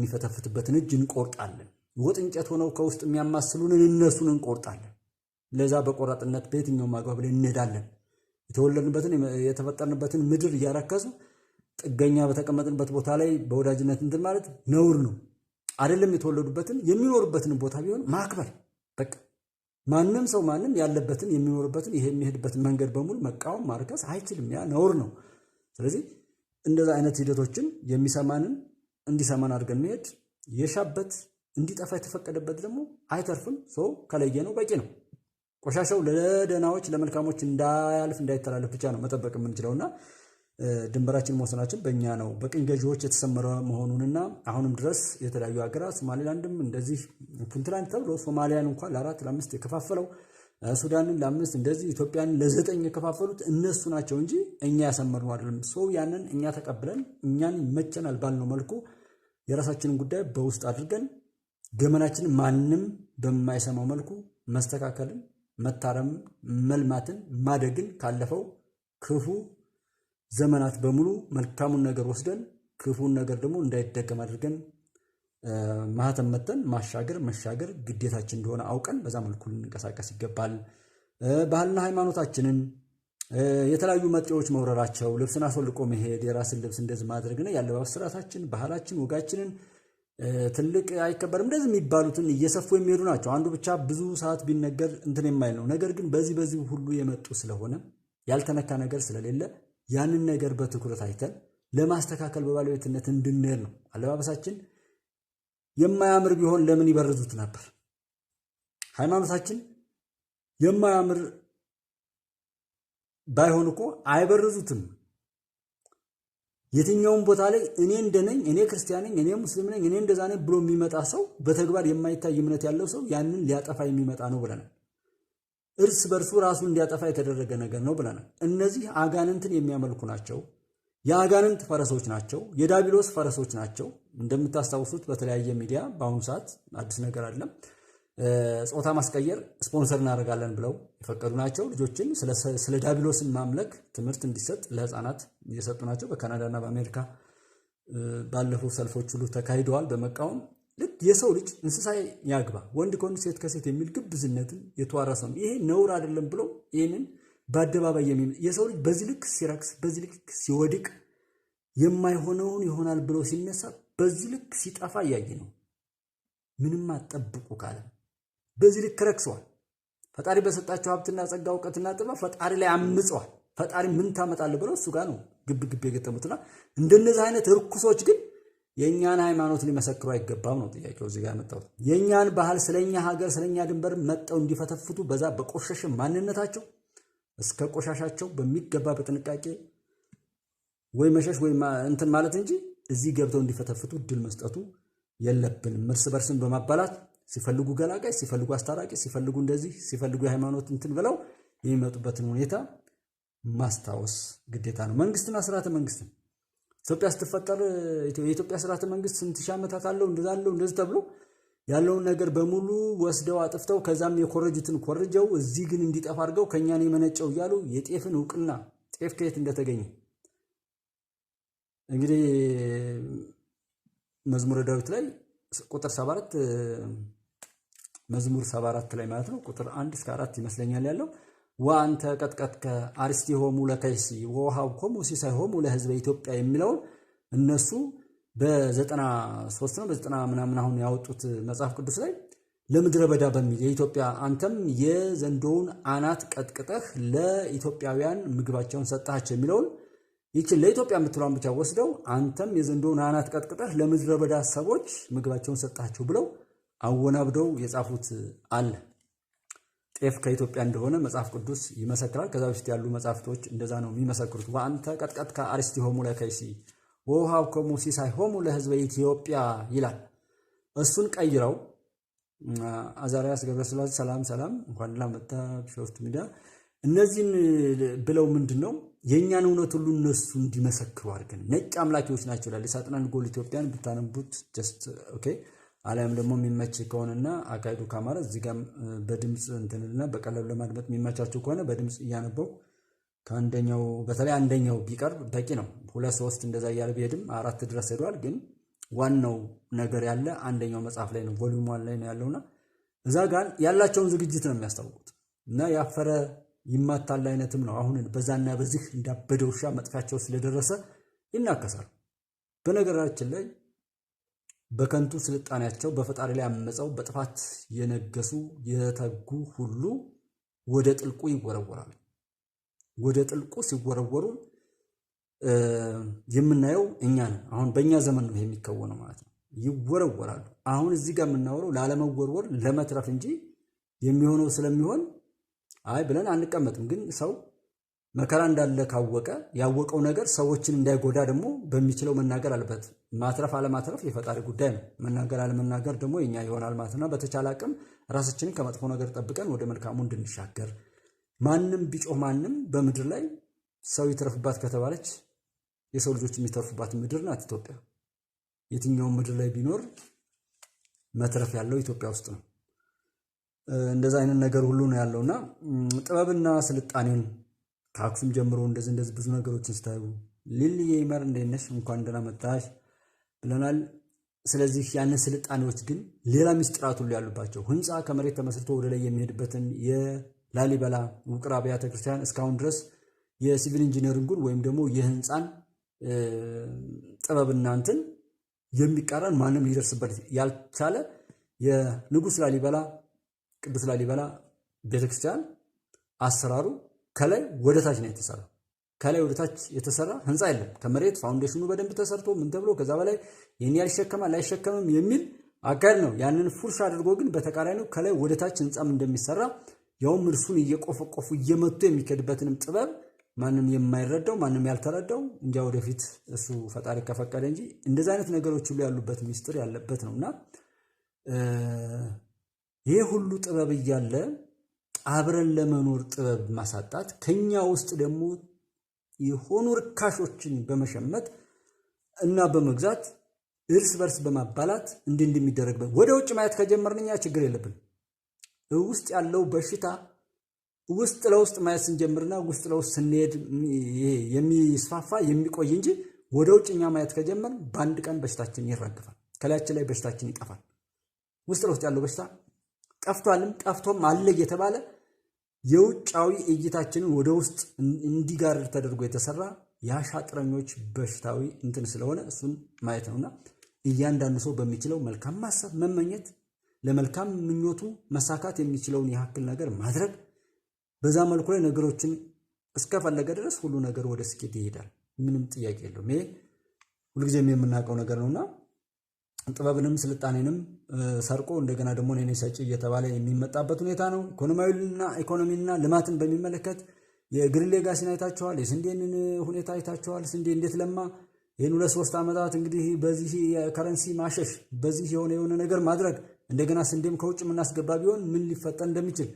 የሚፈተፍትበትን እጅ እንቆርጣለን። ወጥ እንጨት ሆነው ከውስጥ የሚያማስሉንን እነሱን እንቆርጣለን። ለዛ በቆራጥነት በየትኛውም አግባብ ላይ እንሄዳለን። የተወለድንበትን የተፈጠርንበትን ምድር እያረከሱ ጥገኛ በተቀመጥንበት ቦታ ላይ በወዳጅነት እንትን ማለት ነውር ነው አይደለም። የተወለዱበትን የሚኖሩበትን ቦታ ቢሆን ማክበር በቃ ማንም ሰው ማንም ያለበትን የሚኖርበትን ይሄ የሚሄድበትን መንገድ በሙሉ መቃወም ማርከስ አይችልም። ያ ነውር ነው። ስለዚህ እንደዛ አይነት ሂደቶችን የሚሰማንን እንዲሰማን አድርገን መሄድ የሻበት እንዲጠፋ የተፈቀደበት ደግሞ አይተርፍም። ሰው ከለየ ነው በቂ ነው። ቆሻሻው ለደናዎች ለመልካሞች እንዳያልፍ እንዳይተላለፍ ብቻ ነው መጠበቅ የምንችለውና ድንበራችን መወሰናችን በእኛ ነው። በቅኝ ገዢዎች የተሰመረ መሆኑንና አሁንም ድረስ የተለያዩ ሀገራት ሶማሌላንድም እንደዚህ ፑንትላንድ ተብሎ ሶማሊያን እንኳን ለ4 ለ5 የከፋፈለው ሱዳንን ለ5 እንደዚህ ኢትዮጵያን ለ9 የከፋፈሉት እነሱ ናቸው እንጂ እኛ ያሰመርነው አይደለም። ሰው ያንን እኛ ተቀብለን እኛን ይመቸናል ባልነው መልኩ የራሳችንን ጉዳይ በውስጥ አድርገን ገመናችንን ማንም በማይሰማው መልኩ መስተካከልን፣ መታረም፣ መልማትን፣ ማደግን ካለፈው ክፉ ዘመናት በሙሉ መልካሙን ነገር ወስደን ክፉን ነገር ደግሞ እንዳይደገም አድርገን ማህተም መተን መሻገር ግዴታችን እንደሆነ አውቀን በዛ መልኩ ልንንቀሳቀስ ይገባል። ባህልና ሃይማኖታችንን የተለያዩ መጤዎች መውረራቸው፣ ልብስን አስወልቆ መሄድ፣ የራስን ልብስ እንደዚህ ማድረግና ያለባበስ ስርዓታችን፣ ባህላችን፣ ወጋችንን ትልቅ አይከበርም እንደዚህ የሚባሉትን እየሰፉ የሚሄዱ ናቸው። አንዱ ብቻ ብዙ ሰዓት ቢነገር እንትን የማይል ነው። ነገር ግን በዚህ ሁሉ የመጡ ስለሆነ ያልተነካ ነገር ስለሌለ ያንን ነገር በትኩረት አይተን ለማስተካከል በባለቤትነት እንድንሄድ ነው። አለባበሳችን የማያምር ቢሆን ለምን ይበርዙት ነበር? ሃይማኖታችን የማያምር ባይሆን እኮ አይበርዙትም። የትኛውም ቦታ ላይ እኔ እንደነኝ፣ እኔ ክርስቲያን ነኝ፣ እኔ ሙስሊም ነኝ፣ እኔ እንደዛ ነኝ ብሎ የሚመጣ ሰው በተግባር የማይታይ እምነት ያለው ሰው ያንን ሊያጠፋ የሚመጣ ነው ብለናል። እርስ በርሱ ራሱ እንዲያጠፋ የተደረገ ነገር ነው ብለናል። እነዚህ አጋንንትን የሚያመልኩ ናቸው። የአጋንንት ፈረሶች ናቸው። የዳቢሎስ ፈረሶች ናቸው። እንደምታስታውሱት በተለያየ ሚዲያ በአሁኑ ሰዓት አዲስ ነገር አይደለም፣ ጾታ ማስቀየር ስፖንሰር እናደርጋለን ብለው የፈቀዱ ናቸው። ልጆችን ስለ ዳቢሎስን ማምለክ ትምህርት እንዲሰጥ ለህፃናት እየሰጡ ናቸው። በካናዳና በአሜሪካ ባለፈው ሰልፎች ሁሉ ተካሂደዋል በመቃወም ልክ የሰው ልጅ እንስሳ ያግባ ወንድ ከወንድ ሴት ከሴት የሚል ግብዝነትን የተዋረሰ ነው። ይሄ ነውር አይደለም ብሎ ይህንን በአደባባይ የሰው ልጅ በዚህ ልክ ሲረክስ፣ በዚህ ልክ ሲወድቅ፣ የማይሆነውን ይሆናል ብሎ ሲነሳ፣ በዚህ ልክ ሲጠፋ እያየ ነው። ምንም አጠብቁ ካለ በዚህ ልክ ረክሰዋል። ፈጣሪ በሰጣቸው ሀብትና ጸጋ እውቀትና ጥበብ ፈጣሪ ላይ አምፀዋል። ፈጣሪ ምን ታመጣለህ ብለው እሱ ጋር ነው ግብ የገጠሙትና እንደነዚህ አይነት ርኩሶች ግን የእኛን ሃይማኖት ሊመሰክሩ አይገባም ነው ጥያቄው እዚህ ጋር መጣው። የእኛን ባህል ስለኛ ሀገር ስለኛ ድንበር መጠው እንዲፈተፍቱ በዛ በቆሸሸ ማንነታቸው እስከ ቆሻሻቸው በሚገባ በጥንቃቄ ወይ መሸሽ ወይ እንትን ማለት እንጂ እዚህ ገብተው እንዲፈተፍቱ እድል መስጠቱ የለብንም። እርስ በርስን በማባላት ሲፈልጉ ገላጋይ፣ ሲፈልጉ አስታራቂ፣ ሲፈልጉ እንደዚህ፣ ሲፈልጉ የሃይማኖት እንትን ብለው የሚመጡበትን ሁኔታ ማስታወስ ግዴታ ነው። መንግስትና ስርዓተ መንግስት ኢትዮጵያ ስትፈጠር የኢትዮጵያ ስርዓተ መንግስት ስንት ሺህ ዓመታት አለው እንደዚህ ተብሎ ያለውን ነገር በሙሉ ወስደው አጥፍተው ከዛም የኮረጁትን ኮርጀው እዚህ ግን እንዲጠፋ አድርገው ከኛን የመነጨው እያሉ የጤፍን እውቅና ጤፍ ከየት እንደተገኘ እንግዲህ መዝሙረ ዳዊት ላይ ቁጥር 74 መዝሙር 74 ላይ ማለት ነው ቁጥር 1 እስከ 4 ይመስለኛል ያለው ወአንተ ቀጥቀጥከ አርስቲሆሙ ለከይሲ ወውሃብኮሙ ሲሳይሆሙ ለሕዝበ ኢትዮጵያ የሚለውን እነሱ በ93 ነው በ90 ምናምን አሁን ያወጡት መጽሐፍ ቅዱስ ላይ ለምድረ በዳ በሚል የኢትዮጵያ አንተም የዘንዶውን አናት ቀጥቅጠህ ለኢትዮጵያውያን ምግባቸውን ሰጣቸው የሚለውን ይችን ለኢትዮጵያ የምትለውን ብቻ ወስደው አንተም የዘንዶውን አናት ቀጥቅጠህ ለምድረ በዳ ሰዎች ምግባቸውን ሰጣቸው ብለው አወናብደው የጻፉት አለ። ጤፍ ከኢትዮጵያ እንደሆነ መጽሐፍ ቅዱስ ይመሰክራል። ከዛ በፊት ያሉ መጽሐፍቶች እንደዛ ነው የሚመሰክሩት። ወአንተ ቀጥቀጥከ አርስቲሆሙ ለከይሲ ወውሃብኮሙ ሲሳይሆሙ ለሕዝበ ኢትዮጵያ ይላል። እሱን ቀይረው አዛርያስ ገብረስላሴ ሰላም እንኳን ላመጣ ቢሾፍቱ ሚዲያ እነዚህን ብለው ምንድነው የኛን እውነት ሁሉ እነሱ እንዲመሰክሩ አድርገን ነጭ አምላኪዎች ናቸው ይላል። የሳጥናን ጎል ኢትዮጵያን ብታነቡት ጀስት ኦኬ። አላም ደግሞ የሚመች ከሆነና አካይዱ ካማራ እዚህ ጋር በድምጽ እንትንልና በቀላሉ ለማድመጥ የሚመቻቸው ከሆነ በድምጽ እያነበው ከአንደኛው በተለይ አንደኛው ቢቀርብ በቂ ነው። 2 3 እንደዛ እያለ ቢሄድም 4 ድረስ ሄዷል። ግን ዋናው ነገር ያለ አንደኛው መጽሐፍ ላይ ነው፣ ቮሊዩም 1 ላይ ነው ያለውና እዛ ጋር ያላቸውን ዝግጅት ነው የሚያስታውቁት እና ያፈረ ይማታል አይነትም ነው። አሁን በዛና በዚህ እንዳበደ ውሻ መጥፋቸው ስለደረሰ ይናከሳሉ። በነገራችን ላይ በከንቱ ስልጣኔያቸው በፈጣሪ ላይ አመፀው በጥፋት የነገሱ የተጉ ሁሉ ወደ ጥልቁ ይወረወራሉ። ወደ ጥልቁ ሲወረወሩ የምናየው እኛ ነን። አሁን በእኛ ዘመን ነው የሚከወነው ማለት ነው። ይወረወራሉ። አሁን እዚህ ጋር የምናወራው ላለመወርወር ለመትረፍ እንጂ የሚሆነው ስለሚሆን አይ ብለን አንቀመጥም። ግን ሰው መከራ እንዳለ ካወቀ ያወቀው ነገር ሰዎችን እንዳይጎዳ ደግሞ በሚችለው መናገር አለበት። ማትረፍ አለማትረፍ የፈጣሪ ጉዳይ ነው። መናገር አለመናገር ደግሞ የኛ ይሆናል ማለት ነው። በተቻለ አቅም ራሳችንን ከመጥፎ ነገር ጠብቀን ወደ መልካሙ እንድንሻገር ማንም ቢጮህ ማንም በምድር ላይ ሰው ይተርፍባት ከተባለች የሰው ልጆች የሚተርፉባት ምድር ናት ኢትዮጵያ። የትኛውም ምድር ላይ ቢኖር መትረፍ ያለው ኢትዮጵያ ውስጥ ነው። እንደዛ አይነት ነገር ሁሉ ነው ያለውና ጥበብና ስልጣኔን ከአክሱም ጀምሮ እንደዚህ ብዙ ነገሮችን ስታዩ ሊልዬ ይመር እንዴት ነሽ እንኳን ደህና መጣሽ ብለናል። ስለዚህ ያንን ስልጣኔዎች ግን ሌላ ምስጢራት ሁሉ ያሉባቸው ህንፃ ከመሬት ተመስርቶ ወደ ላይ የሚሄድበትን የላሊበላ ውቅር አብያተ ክርስቲያን እስካሁን ድረስ የሲቪል ኢንጂነሪንጉን ወይም ደግሞ የህንፃን ጥበብና እንትን የሚቃረን ማንም ሊደርስበት ያልቻለ የንጉሥ ላሊበላ ቅዱስ ላሊበላ ቤተክርስቲያን አሰራሩ ከላይ ወደ ታች ነው የተሰራ። ከላይ ወደ ታች የተሰራ ህንፃ የለም። ከመሬት ፋውንዴሽኑ በደንብ ተሰርቶ ምን ተብሎ ከዛ በላይ ይሄን ያልሸከማል አይሸከምም የሚል አካል ነው። ያንን ፉርሽ አድርጎ ግን በተቃራኒው ከላይ ወደ ታች ህንፃም እንደሚሰራ ያውም እርሱን እየቆፈቆፉ እየመቱ የሚከድበትንም ጥበብ ማንም የማይረዳው ማንም ያልተረዳው እንጃ ወደፊት እሱ ፈጣሪ ከፈቀደ እንጂ እንደዚህ አይነት ነገሮች ሁሉ ያሉበት ሚስጥር ያለበት ነውና ይሄ ሁሉ ጥበብ እያለ አብረን ለመኖር ጥበብ ማሳጣት ከኛ ውስጥ ደግሞ የሆኑ ርካሾችን በመሸመት እና በመግዛት እርስ በርስ በማባላት እንደሚደረግበት ወደ ውጭ ማየት ከጀመርንኛ ችግር የለብን። ውስጥ ያለው በሽታ ውስጥ ለውስጥ ማየት ስንጀምርና ውስጥ ለውስጥ ስንሄድ የሚስፋፋ የሚቆይ እንጂ ወደ ውጭኛ ማየት ከጀመርን በአንድ ቀን በሽታችን ይራግፋል። ከላያችን ላይ በሽታችን ይጠፋል። ውስጥ ለውስጥ ያለው በሽታ ጠፍቷልም ጠፍቶም አለ እየተባለ የውጫዊ እይታችንን ወደ ውስጥ እንዲጋርድ ተደርጎ የተሰራ የአሻጥረኞች በሽታዊ እንትን ስለሆነ እሱን ማየት ነውና እያንዳንዱ ሰው በሚችለው መልካም ማሰብ መመኘት፣ ለመልካም ምኞቱ መሳካት የሚችለውን ያክል ነገር ማድረግ፣ በዛ መልኩ ላይ ነገሮችን እስከፈለገ ድረስ ሁሉ ነገር ወደ ስኬት ይሄዳል። ምንም ጥያቄ የለውም። ይሄ ሁልጊዜም የምናውቀው ነገር ነውና ጥበብንም ስልጣኔንም ሰርቆ እንደገና ደግሞ እኔ ሰጪ እየተባለ የሚመጣበት ሁኔታ ነው። ኢኮኖሚና ልማትን በሚመለከት የግሪን ሌጋሲን አይታችኋል። የስንዴን ሁኔታ አይታችኋል። ስንዴ እንዴት ለማ። ይህን 2-3 ዓመታት እንግዲህ በዚህ ከረንሲ ማሸሽ፣ በዚህ የሆነ ነገር ማድረግ፣ እንደገና ስንዴም ከውጭ የምናስገባ ቢሆን ምን ሊፈጠር እንደሚችል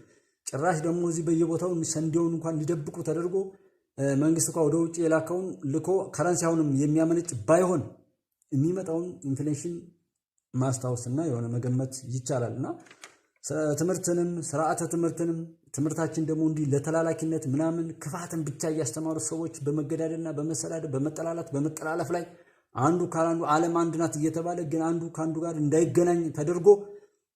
ጭራሽ ደግሞ እዚህ በየቦታው ስንዴውን እንኳን ሊደብቁ ተደርጎ መንግስት እንኳን ወደ ውጭ የላከውን ልኮ ከረንሲ አሁንም የሚያመነጭ ባይሆን የሚመጣውን ኢንፍሌሽን ማስታወስና የሆነ መገመት ይቻላልና ትምህርትንም ስርዓተ ትምህርትንም ትምህርታችን ደግሞ እንዲህ ለተላላኪነት ምናምን ክፋትን ብቻ እያስተማሩ ሰዎች በመገዳደልና በመሰዳደብ በመጠላላት በመጠላለፍ ላይ አንዱ ካላንዱ ዓለም አንድ ናት እየተባለ ግን አንዱ ካንዱ ጋር እንዳይገናኝ ተደርጎ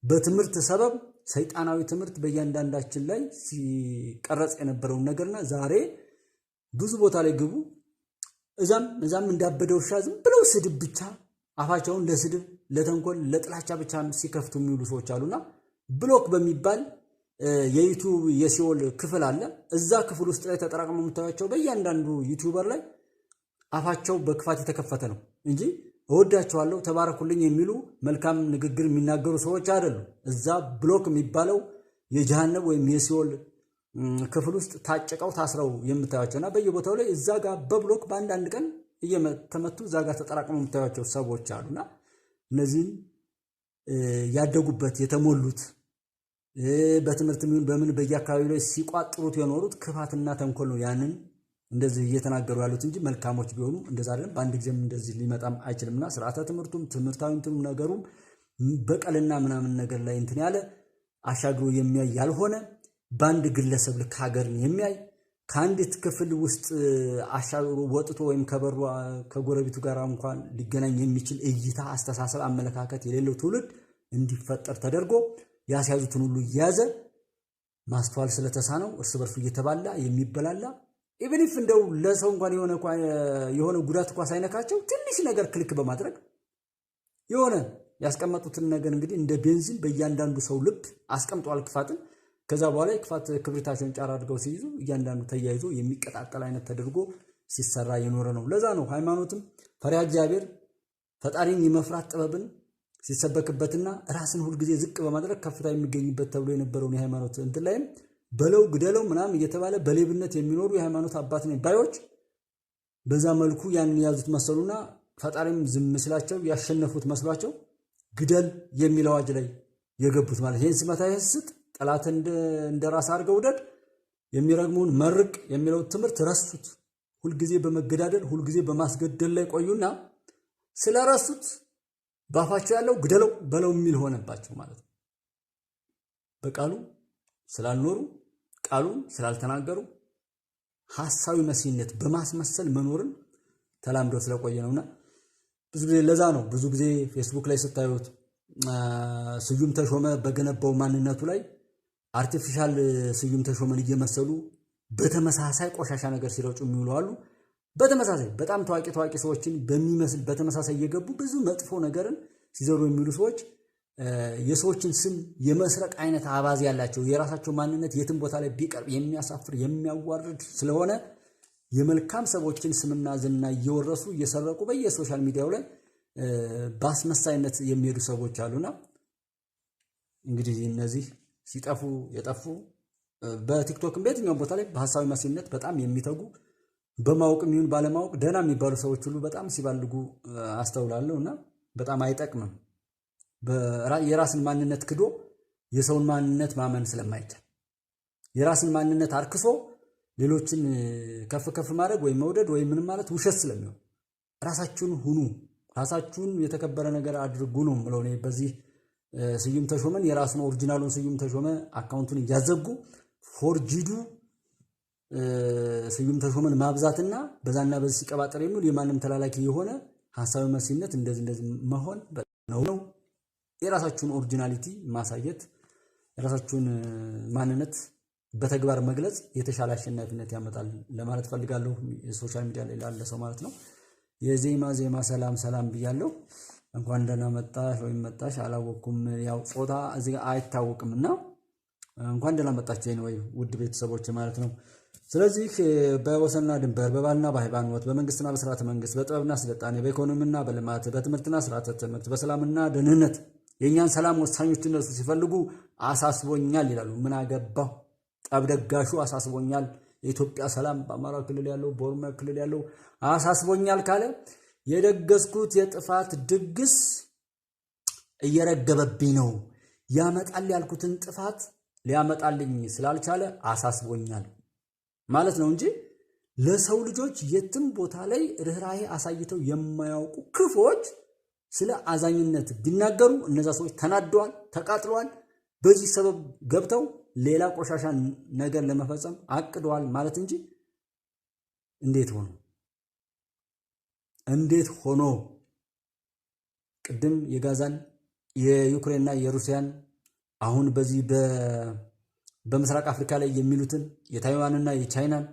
በትምህርት ሰበብ ሰይጣናዊ ትምህርት በእያንዳንዳችን ላይ ሲቀረጽ የነበረውን ነገርና ዛሬ ብዙ ቦታ ላይ ግቡ እዛም እንዳበደ ውሻ ዝም ብለው ስድብ ብቻ አፋቸውን ለስድብ ለተንኮል ለጥላቻ ብቻ ሲከፍቱ የሚውሉ ሰዎች አሉና ብሎክ በሚባል የዩቲዩብ የሲኦል ክፍል አለ። እዛ ክፍል ውስጥ ላይ ተጠራቅመው የምታዩቸው በእያንዳንዱ ዩቲዩበር ላይ አፋቸው በክፋት የተከፈተ ነው እንጂ እወዳቸዋለሁ ተባረኩልኝ የሚሉ መልካም ንግግር የሚናገሩ ሰዎች አይደሉም። እዛ ብሎክ የሚባለው የጀሃነም ወይም የሲኦል ክፍል ውስጥ ታጭቀው ታስረው የምታዩቸውና በየቦታው ላይ እዛ ጋር በብሎክ በአንዳንድ ቀን እየተመቱ እዛ ጋር ተጠራቅመው የምታዩቸው ሰዎች አሉና እነዚህን ያደጉበት የተሞሉት በትምህርት ምን በምን በየአካባቢው ላይ ሲቋጥሩት የኖሩት ክፋትና ተንኮል ነው። ያንን እንደዚህ እየተናገሩ ያሉት እንጂ መልካሞች ቢሆኑ እንደዛ አይደለም። በአንድ ጊዜም እንደዚህ ሊመጣም አይችልምና ስርዓተ ትምህርቱም ትምህርታዊነቱም ነገሩም በቀልና ምናምን ነገር ላይ እንትን ያለ አሻግሮ የሚያይ ያልሆነ በአንድ ግለሰብ ልክ ሀገርን የሚያይ ከአንዲት ክፍል ውስጥ አሻግሮ ወጥቶ ወይም ከበሩ ከጎረቤቱ ጋር እንኳን ሊገናኝ የሚችል እይታ፣ አስተሳሰብ፣ አመለካከት የሌለው ትውልድ እንዲፈጠር ተደርጎ ያስያዙትን ሁሉ እየያዘ ማስተዋል ስለተሳነው እርስ በርሱ እየተባላ የሚበላላ ኢቭን ኢፍ እንደው ለሰው እንኳን የሆነ ጉዳት እንኳን ሳይነካቸው ትንሽ ነገር ክሊክ በማድረግ የሆነ ያስቀመጡትን ነገር እንግዲህ እንደ ቤንዚን በእያንዳንዱ ሰው ልብ አስቀምጧል ክፋትን። ከዛ በኋላ የክፋት ክብሪታቸውን ጫር አድርገው ሲይዙ እያንዳንዱ ተያይዞ የሚቀጣጠል አይነት ተደርጎ ሲሰራ የኖረ ነው። ለዛ ነው ሃይማኖትም ፈሪሃ እግዚአብሔር ፈጣሪን የመፍራት ጥበብን ሲሰበክበትና ራስን ሁልጊዜ ዝቅ በማድረግ ከፍታ የሚገኝበት ተብሎ የነበረውን የሃይማኖት እንትን ላይም በለው ግደለው ምናምን እየተባለ በሌብነት የሚኖሩ የሃይማኖት አባት ነኝ ባዮች በዛ መልኩ ያንን ያዙት መሰሉና ፈጣሪም ዝም መስላቸው ያሸነፉት መስሏቸው ግደል የሚል አዋጅ ላይ የገቡት ማለት ይሄን ስመታ ይስጥ ጠላት እንደ ራስ አድርገው ውደድ የሚረግሙን መርቅ የሚለው ትምህርት ረሱት። ሁልጊዜ በመገዳደል ሁልጊዜ በማስገደል ላይ ቆዩና ስለረሱት ባፋቸው ያለው ግደለው በለው የሚል ሆነባቸው ማለት ነው። በቃሉ ስላልኖሩ ቃሉን ስላልተናገሩ ሐሳዊ መሲህነት በማስመሰል መኖርን ተላምደው ስለቆየ ነውና ብዙ ጊዜ ለዛ ነው ብዙ ጊዜ ፌስቡክ ላይ ስታዩት ስዩም ተሾመ በገነባው ማንነቱ ላይ አርቲፊሻል ስዩም ተሾመን እየመሰሉ በተመሳሳይ ቆሻሻ ነገር ሲረጩ የሚውሉ አሉ። በተመሳሳይ በጣም ታዋቂ ሰዎችን በሚመስል በተመሳሳይ እየገቡ ብዙ መጥፎ ነገርን ሲዘሩ የሚሉ ሰዎች የሰዎችን ስም የመስረቅ አይነት አባዜ ያላቸው የራሳቸው ማንነት የትም ቦታ ላይ ቢቀርብ የሚያሳፍር የሚያዋርድ ስለሆነ የመልካም ሰዎችን ስምና ዝና እየወረሱ እየሰረቁ በየሶሻል ሚዲያው ላይ በአስመሳይነት የሚሄዱ ሰዎች አሉና እንግዲህ እነዚህ ሲጠፉ የጠፉ በቲክቶክም በየትኛውም ቦታ ላይ በሐሳዊ መሲህነት በጣም የሚተጉ በማወቅም ይሁን ባለማወቅ ደህና የሚባሉ ሰዎች ሁሉ በጣም ሲባልጉ አስተውላለሁና በጣም አይጠቅምም። የራስን ማንነት ክዶ የሰውን ማንነት ማመን ስለማይቻል የራስን ማንነት አርክሶ ሌሎችን ከፍ ከፍ ማድረግ ወይ መውደድ ወይ ምን ማለት ውሸት ስለሚሆን ራሳችሁን ሁኑ፣ ራሳችሁን የተከበረ ነገር አድርጉ ነው የምለው እኔ። በዚህ ስዩም ተሾመን የራሱን ኦሪጂናሉን ስዩም ተሾመ አካውንቱን እያዘጉ ፎርጂዱ ስዩም ተሾመን ማብዛትና በዛና በዚህ ሲቀባጠር የሚል የማንም ተላላኪ የሆነ ሐሳዊ መሲህነት እንደዚህ መሆን ነው። የራሳችሁን ኦሪጂናሊቲ ማሳየት የራሳችሁን ማንነት በተግባር መግለጽ የተሻለ አሸናፊነት ያመጣል ለማለት ፈልጋለሁ። ሶሻል ሚዲያ ላይ ላለ ሰው ማለት ነው። የዜማ ሰላም ብያለሁ። እንኳን ደህና መጣሽ ወይም መጣሽ አላወኩም። ያው ጾታ እዚህ ጋር አይታወቅምና እንኳን ደህና መጣችሁ ወይ ውድ ቤተሰቦች ማለት ነው። ስለዚህ በወሰንና ድንበር በባህልና በሃይማኖት በመንግስትና በስርዓተ መንግስት በጥበብና ስልጣኔ በኢኮኖሚና በልማት በትምህርትና ስርዓተ ትምህርት በሰላምና ደህንነት የእኛን ሰላም ወሳኞች እነሱ ሲፈልጉ አሳስቦኛል ይላሉ። ምን አገባው ጠብ ደጋሹ አሳስቦኛል። የኢትዮጵያ ሰላም በአማራ ክልል ያለው በኦሮሚያ ክልል ያለው አሳስቦኛል ካለ የደገስኩት የጥፋት ድግስ እየረገበብኝ ነው። ያመጣል ያልኩትን ጥፋት ሊያመጣልኝ ስላልቻለ አሳስቦኛል ማለት ነው እንጂ ለሰው ልጆች የትም ቦታ ላይ ርህራሄ አሳይተው የማያውቁ ክፎች ስለ አዛኝነት ቢናገሩ እነዛ ሰዎች ተናደዋል፣ ተቃጥለዋል። በዚህ ሰበብ ገብተው ሌላ ቆሻሻ ነገር ለመፈጸም አቅደዋል ማለት እንጂ እንዴት ሆኖ ቅድም የጋዛን የዩክሬንና የሩሲያን አሁን በዚህ በምስራቅ አፍሪካ ላይ የሚሉትን የታይዋንና የቻይናን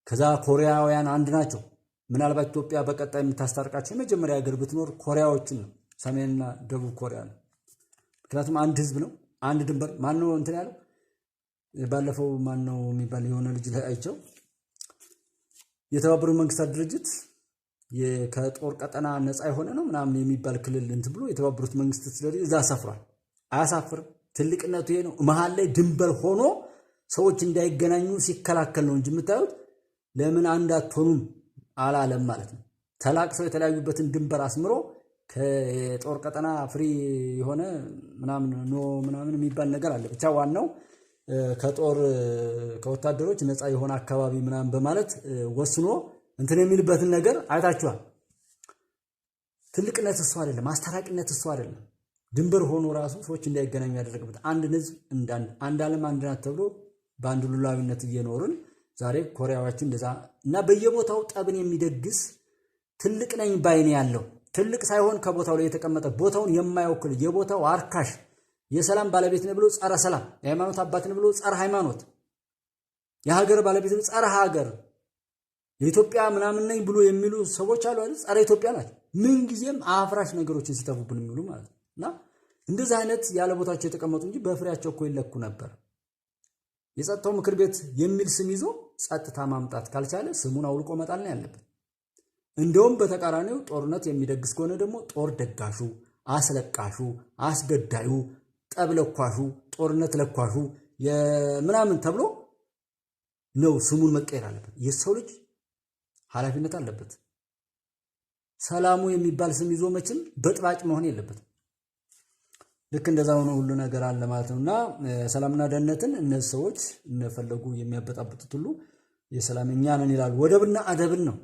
ከዛ ኮሪያውያን አንድ ናቸው። ምናልባት ኢትዮጵያ በቀጣይ የምታስታርቃቸው የመጀመሪያ ሀገር ብትኖር ኮሪያዎችን ነው፣ ሰሜንና ደቡብ ኮሪያ ነው። ምክንያቱም አንድ ህዝብ ነው፣ አንድ ድንበር። ማን ነው እንትን ያለው? ባለፈው ማን ነው የሚባል የሆነ ልጅ ላይ አይቸው የተባበሩት መንግስታት ድርጅት ከጦር ቀጠና ነፃ የሆነ ነው ምናምን የሚባል ክልል እንትን ብሎ የተባበሩት መንግስታት ድርጅት እዛ አሳፍሯል። አያሳፍርም? ትልቅነቱ ይሄ ነው። መሀል ላይ ድንበር ሆኖ ሰዎች እንዳይገናኙ ሲከላከል ነው እንጂ የምታዩት ለምን አንድ አትሆኑም አላለም ማለት ነው። ተላቅሰው የተለያዩበትን ድንበር አስምሮ ከጦር ቀጠና ፍሪ የሆነ ምናምን የሚባል ነገር አለ። ብቻ ዋናው ከወታደሮች ነፃ የሆነ አካባቢ ምናምን በማለት ወስኖ እንትን የሚልበትን ነገር አይታችኋል። ትልቅነት እሱ አይደለም፣ አስታራቂነት እሱ አይደለም። ድንበር ሆኖ ራሱ ሰዎች እንዳይገናኙ ያደረገበት አንድ ህዝብ አንድ ዓለም አንድ ናት ተብሎ በአንድ ሉላዊነት እየኖርን ዛሬ ኮሪያዎችን እንደዛ እና በየቦታው ጠብን የሚደግስ ትልቅ ነኝ ባይኔ ያለው ትልቅ ሳይሆን ከቦታው ላይ የተቀመጠ ቦታውን የማይወክል የቦታው አርካሽ የሰላም ባለቤት ነው ብሎ ጸረ ሰላም የሃይማኖት አባት ነው ብሎ ጸረ ሃይማኖት የሀገር ባለቤት ነው ጸረ ሀገር የኢትዮጵያ ምናምን ነኝ ብሎ የሚሉ ሰዎች አሉ አይደል? ጸረ ኢትዮጵያ ናቸው። ምን ጊዜም አፍራሽ ነገሮችን ሲተፉብን የሚሉ ማለት እና እንደዚህ አይነት ያለ ቦታቸው የተቀመጡ እንጂ በፍሬያቸው እኮ ይለኩ ነበር። የጸጥታው ምክር ቤት የሚል ስም ይዞ ጸጥታ ማምጣት ካልቻለ ስሙን አውልቆ መጣል ነው ያለበት። እንደውም በተቃራኒው ጦርነት የሚደግስ ከሆነ ደግሞ ጦር ደጋሹ፣ አስለቃሹ፣ አስገዳዩ፣ ጠብ ለኳሹ፣ ጦርነት ለኳሹ ምናምን ተብሎ ነው ስሙን መቀየር አለበት። የሰው ልጅ ኃላፊነት አለበት። ሰላሙ የሚባል ስም ይዞ መቼም በጥባጭ መሆን የለበትም። ልክ እንደዛ ሆኖ ሁሉ ነገር አለ ማለት ነውና ሰላምና ደህንነትን እነዚህ ሰዎች እነፈለጉ የሚያበጣብጡት ሁሉ የሰላም እኛ ነን ይላሉ። ወደብና አደብን ነው።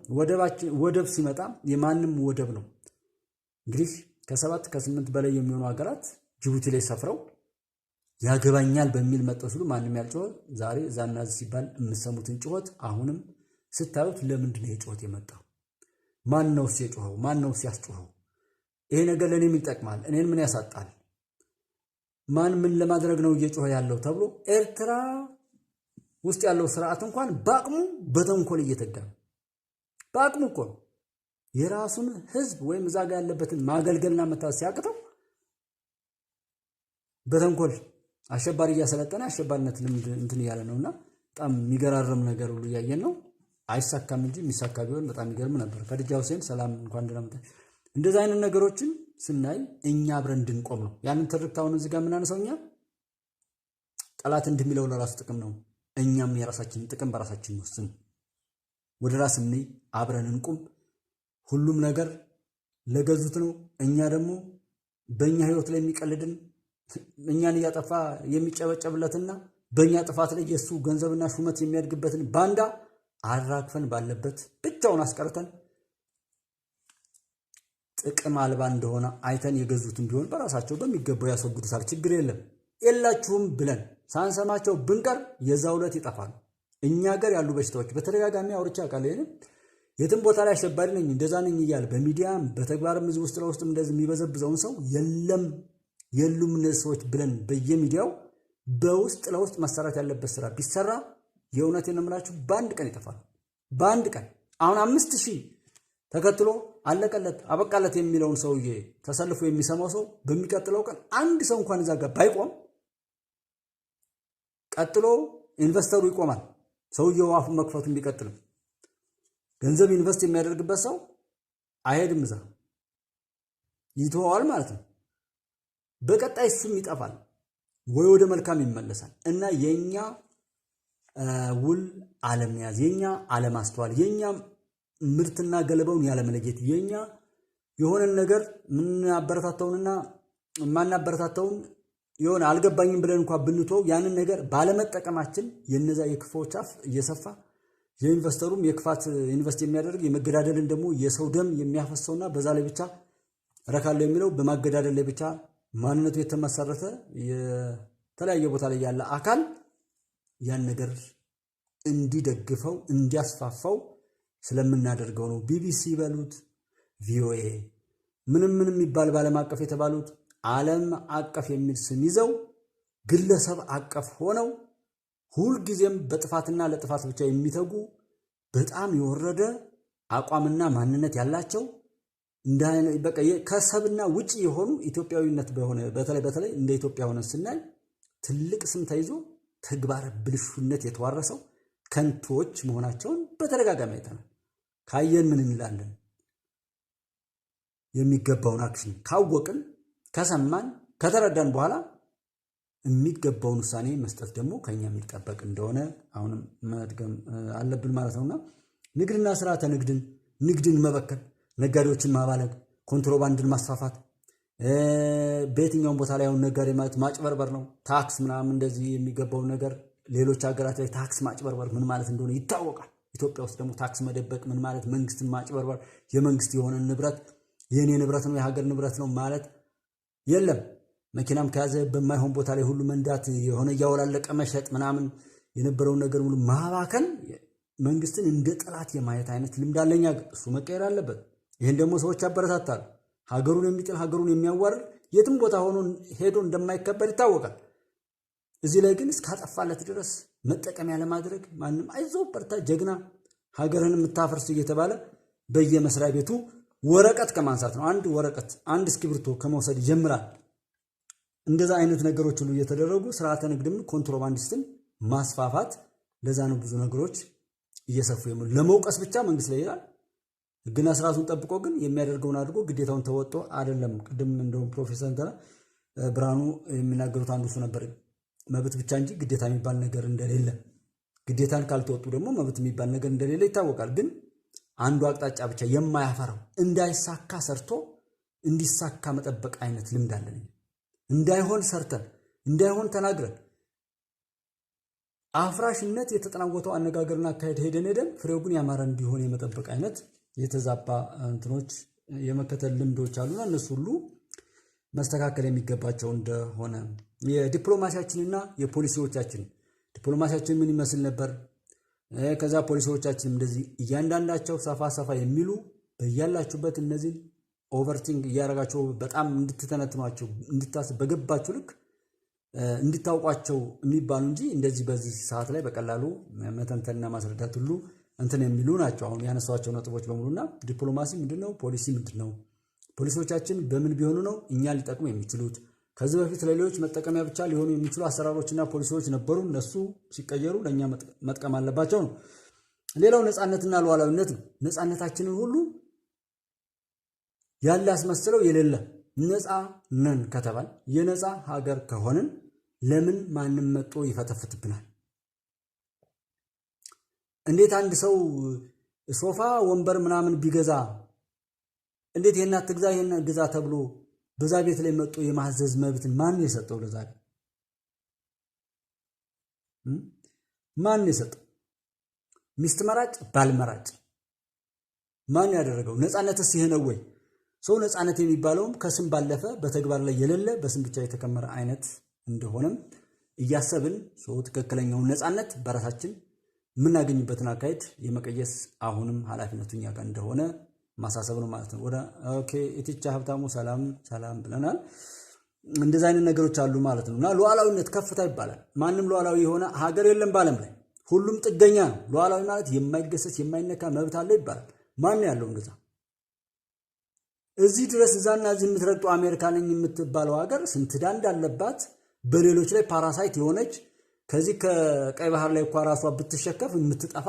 ወደብ ሲመጣ የማንም ወደብ ነው። እንግዲህ ከ7 ከ8 በላይ የሚሆኑ ሀገራት ጅቡቲ ላይ ሰፍረው ያገባኛል በሚል መጠው ሲሉ ማንም ያልጮኸ ዛሬ እዛና እዚህ ሲባል የምትሰሙትን ጩኸት አሁንም ስታዩት ለምንድን ነው የጩኸት የመጣው? ማን ነው የጮኸው? ማን ነው ያስጮኸው? ይሄ ነገር ለኔ ምን ይጠቅማል? እኔን ምን ያሳጣል? ማን ምን ለማድረግ ነው እየጮኸ ያለው ተብሎ ኤርትራ ውስጥ ያለው ስርዓት እንኳን በአቅሙ በተንኮል እየተጋ ነው። በአቅሙ እኮ የራሱን ህዝብ ወይም እዛ ጋር ያለበትን ማገልገልና መታወስ ሲያቅተው በተንኮል አሸባሪ እያሰለጠነ አሸባሪነት ልምድ እንትን እያለ ነውና በጣም የሚገራርም ነገር ሁሉ እያየን ነው። አይሳካም እንጂ የሚሳካ ቢሆን በጣም ይገርም ነበር። ከድጃ ሁሴን ሰላም እንኳን ደህና መጣ። እንደዛ አይነት ነገሮችን ስናይ እኛ አብረን እንድንቆም ነው። ያንን ትርክታውን እዚህ ጋር የምናነሳው እኛ ጠላት እንደሚለው ለራሱ ጥቅም ነው። እኛም የራሳችንን ጥቅም በራሳችን ወስን ወደ ራስ እንይ፣ አብረን እንቁም። ሁሉም ነገር ለገዙት ነው። እኛ ደግሞ በእኛ ህይወት ላይ የሚቀልድን እኛን እያጠፋ የሚጨበጨብለትና በእኛ ጥፋት ላይ የእሱ ገንዘብና ሹመት የሚያድግበትን ባንዳ አራግፈን ባለበት ብቻውን አስቀርተን ጥቅም አልባ እንደሆነ አይተን የገዙትን ቢሆን በራሳቸው በሚገባው ያስወግዱታል። ችግር የላችሁም ብለን ሳንሰማቸው ብንቀር የዛው ዕለት ይጠፋሉ። እኛ ጋር ያሉ በሽታዎች በተደጋጋሚ አውርቻ ቃል የትም ቦታ ላይ አሸባሪ ነኝ እንደዛ ነኝ እያለ በሚዲያም በተግባርም እዚህ ውስጥ ለውስጥም እንደዚህ የሚበዘብዘውን ሰው የሉም እነዚህ ሰዎች ብለን በየሚዲያው በውስጥ ለውስጥ መሰራት ያለበት ስራ ቢሰራ የእውነቴን ነው የምላችሁ በአንድ ቀን ይጠፋል። በአንድ ቀን አሁን 5000 ተከትሎ አለቀለት አበቃለት የሚለውን ሰውዬ ተሰልፎ የሚሰማው ሰው በሚቀጥለው ቀን አንድ ሰው እንኳን እዛ ጋር ባይቆም ቀጥሎ ኢንቨስተሩ ይቆማል። ሰውየው አፉን መክፈቱን ቢቀጥልም ገንዘብ ኢንቨስት የሚያደርግበት ሰው አይሄድም፣ እዛ ይተዋል ማለት ነው። በቀጣይ እሱም ይጠፋል ወይ ወደ መልካም ይመለሳል። እና የኛ ውል አለመያዝ፣ የኛ አለማስተዋል፣ የኛ ምርትና ገለባውን ያለመለየት፣ የኛ የሆነን ነገር ምን አበረታታውንና ማናበረታታውን የሆነ አልገባኝም ብለን እንኳን ብንተው ያንን ነገር ባለመጠቀማችን የነዛ የክፎች አፍ እየሰፋ የኢንቨስተሩም የክፋት ኢንቨስት የሚያደርግ የመገዳደልን ደግሞ የሰው ደም የሚያፈሰውና በዛ ላይ ብቻ ረካለው የሚለው በማገዳደል ላይ ብቻ ማንነቱ የተመሰረተ የተለያየ ቦታ ላይ ያለ አካል ያን ነገር እንዲደግፈው እንዲያስፋፋው ስለምናደርገው ነው። ቢቢሲ በሉት ቪኦኤ ምንም የሚባል ባለም አቀፍ የተባሉት ዓለም አቀፍ የሚል ስም ይዘው ግለሰብ አቀፍ ሆነው ሁልጊዜም በጥፋትና ለጥፋት ብቻ የሚተጉ በጣም የወረደ አቋምና ማንነት ያላቸው በቃ ከሰብና ውጪ የሆኑ ኢትዮጵያዊነት በተለይ እንደ ኢትዮጵያ ሆነን ስናይ ትልቅ ስም ተይዞ ተግባረ ብልሹነት የተዋረሰው ከንቶች መሆናቸውን በተደጋጋሚ አይተናል። ካየን ምን እንላለን? የሚገባውን አክሽን ካወቅን ከሰማን ከተረዳን በኋላ የሚገባውን ውሳኔ መስጠት ደግሞ ከኛ የሚጠበቅ እንደሆነ አሁንም መድገም አለብን ማለት ነውና ንግድና ስርዓተ ንግድን መበከል፣ ነጋዴዎችን ማባለግ፣ ኮንትሮባንድን ማስፋፋት፣ በየትኛውም ቦታ ላይ አሁን ነጋዴ ማለት ማጭበርበር ነው። ታክስ ምናምን እንደዚህ የሚገባውን ነገር ሌሎች ሀገራት ላይ ታክስ ማጭበርበር ምን ማለት እንደሆነ ይታወቃል። ኢትዮጵያ ውስጥ ደግሞ ታክስ መደበቅ ምን ማለት መንግስትን ማጭበርበር፣ የመንግስት የሆነ ንብረት የኔ ንብረት ነው የሀገር ንብረት ነው ማለት የለም። መኪናም ከያዘ በማይሆን ቦታ ላይ ሁሉ መንዳት፣ የሆነ እያወላለቀ መሸጥ ምናምን የነበረውን ነገር ሁሉ ማባከን መንግስትን እንደ ጠላት የማየት አይነት ልምድ አለኛ። እሱ መቀየር አለበት። ይሄን ደግሞ ሰዎች ያበረታታሉ። ሀገሩን የሚጥል ሀገሩን የሚያዋርድ የትም ቦታ ሆኖ ሄዶ እንደማይከበር ይታወቃል። እዚህ ላይ ግን እስካጠፋለት ድረስ መጠቀሚያ ለማድረግ ማንም አይዞህ በርታ ጀግና ሀገርን የምታፈርስ እየተባለ በየመስሪያ ቤቱ ወረቀት ከማንሳት ነው። አንድ ወረቀት አንድ እስክሪብቶ ከመውሰድ ይጀምራል። እንደዛ አይነት ነገሮች ሁሉ እየተደረጉ ስርዓተ ንግድም ኮንትሮባንዲስትን ማስፋፋት ለዛ ነው ብዙ ነገሮች እየሰፉ የሚሉ ለመውቀስ ብቻ መንግስት ላይ ይላል። ህግና ስርዓቱን ጠብቆ ግን የሚያደርገውን አድርጎ ግዴታውን ተወጥቶ አይደለም። ቅድም እንደውም ፕሮፌሰር እንተና ብርሃኑ የሚናገሩት አንዱ እሱ ነበር። መብት ብቻ እንጂ ግዴታ የሚባል ነገር እንደሌለ፣ ግዴታን ካልተወጡ ደግሞ መብት የሚባል ነገር እንደሌለ ይታወቃል። ግን አንዱ አቅጣጫ ብቻ የማያፈራው እንዳይሳካ ሰርቶ እንዲሳካ መጠበቅ አይነት ልምድ አለን። እንዳይሆን ሰርተን እንዳይሆን ተናግረን አፍራሽነት የተጠናወተው አነጋገርና አካሄድ ሄደን ፍሬው ግን ያማረ እንዲሆን የመጠበቅ አይነት የተዛባ እንትኖች የመከተል ልምዶች አሉና እነሱ ሁሉ መስተካከል የሚገባቸው እንደሆነ የዲፕሎማሲያችንና የፖሊሲዎቻችን ዲፕሎማሲያችን ምን ይመስል ነበር? ከዛ ፖሊሲዎቻችን እንደዚህ እያንዳንዳቸው ሰፋ የሚሉ በያላችሁበት እነዚህ ኦቨርቲንግ እያደረጋቸው በጣም እንድትተነትኗቸው እንድታስብ በገባችሁ ልክ እንድታውቋቸው የሚባሉ እንጂ እንደዚህ በዚህ ሰዓት ላይ በቀላሉ መተንተንና ማስረዳት ሁሉ እንትን የሚሉ ናቸው። አሁን ያነሷቸው ነጥቦች በሙሉና ዲፕሎማሲ ምንድነው? ፖሊሲ ምንድነው? ፖሊሲዎቻችን በምን ቢሆኑ ነው እኛ ሊጠቅሙ የሚችሉት? ከዚህ በፊት ለሌሎች መጠቀሚያ ብቻ ሊሆኑ የሚችሉ አሰራሮችና ፖሊሲዎች ነበሩ። እነሱ ሲቀየሩ ለኛ መጥቀም አለባቸው ነው። ሌላው ነፃነትና ሉዓላዊነት ነው። ነፃነታችንን ሁሉ ያለ አስመስለው የሌለ ነፃ ነን ከተባል የነፃ ሀገር ከሆንን ለምን ማንም መጥቶ ይፈተፍትብናል? እንዴት አንድ ሰው ሶፋ ወንበር ምናምን ቢገዛ እንዴት ይሄን አትግዛ ይሄን ግዛ ተብሎ በዛ ቤት ላይ መጥቶ የማዘዝ መብትን ማን የሰጠው? ለዛ ማን የሰጠው? ሚስት መራጭ ባል መራጭ ማን ያደረገው? ነፃነትስ ይሄ ነው ወይ? ሰው ነፃነት የሚባለውም ከስም ባለፈ በተግባር ላይ የሌለ በስም ብቻ የተከመረ አይነት እንደሆነም እያሰብን ሰው ትክክለኛውን ነፃነት በራሳችን የምናገኝበትን አካሄድ የመቀየስ አሁንም ኃላፊነቱ እኛ ጋር እንደሆነ ማሳሰብ ነው ማለት ነው። ወደ ኦኬ እትቻ ሀብታሙ ሰላም ብለናል። እንደዛ አይነት ነገሮች አሉ ማለት ነውና ሉዓላዊነት ከፍታ ይባላል። ማንም ሉዓላዊ የሆነ ሀገር የለም በዓለም ላይ ሁሉም ጥገኛ ነው። ሉዓላዊ ማለት የማይገሰስ የማይነካ መብት አለ ይባላል። ማን ያለው እንደዛ? እዚህ ድረስ እዛና እዚህ የምትረግጡ አሜሪካ ነኝ የምትባለው ሀገር ስንት ዕዳ እንዳለባት በሌሎች ላይ ፓራሳይት የሆነች ከዚህ ከቀይ ባህር ላይ እንኳን ራሷ ብትሸከፍ የምትጠፋ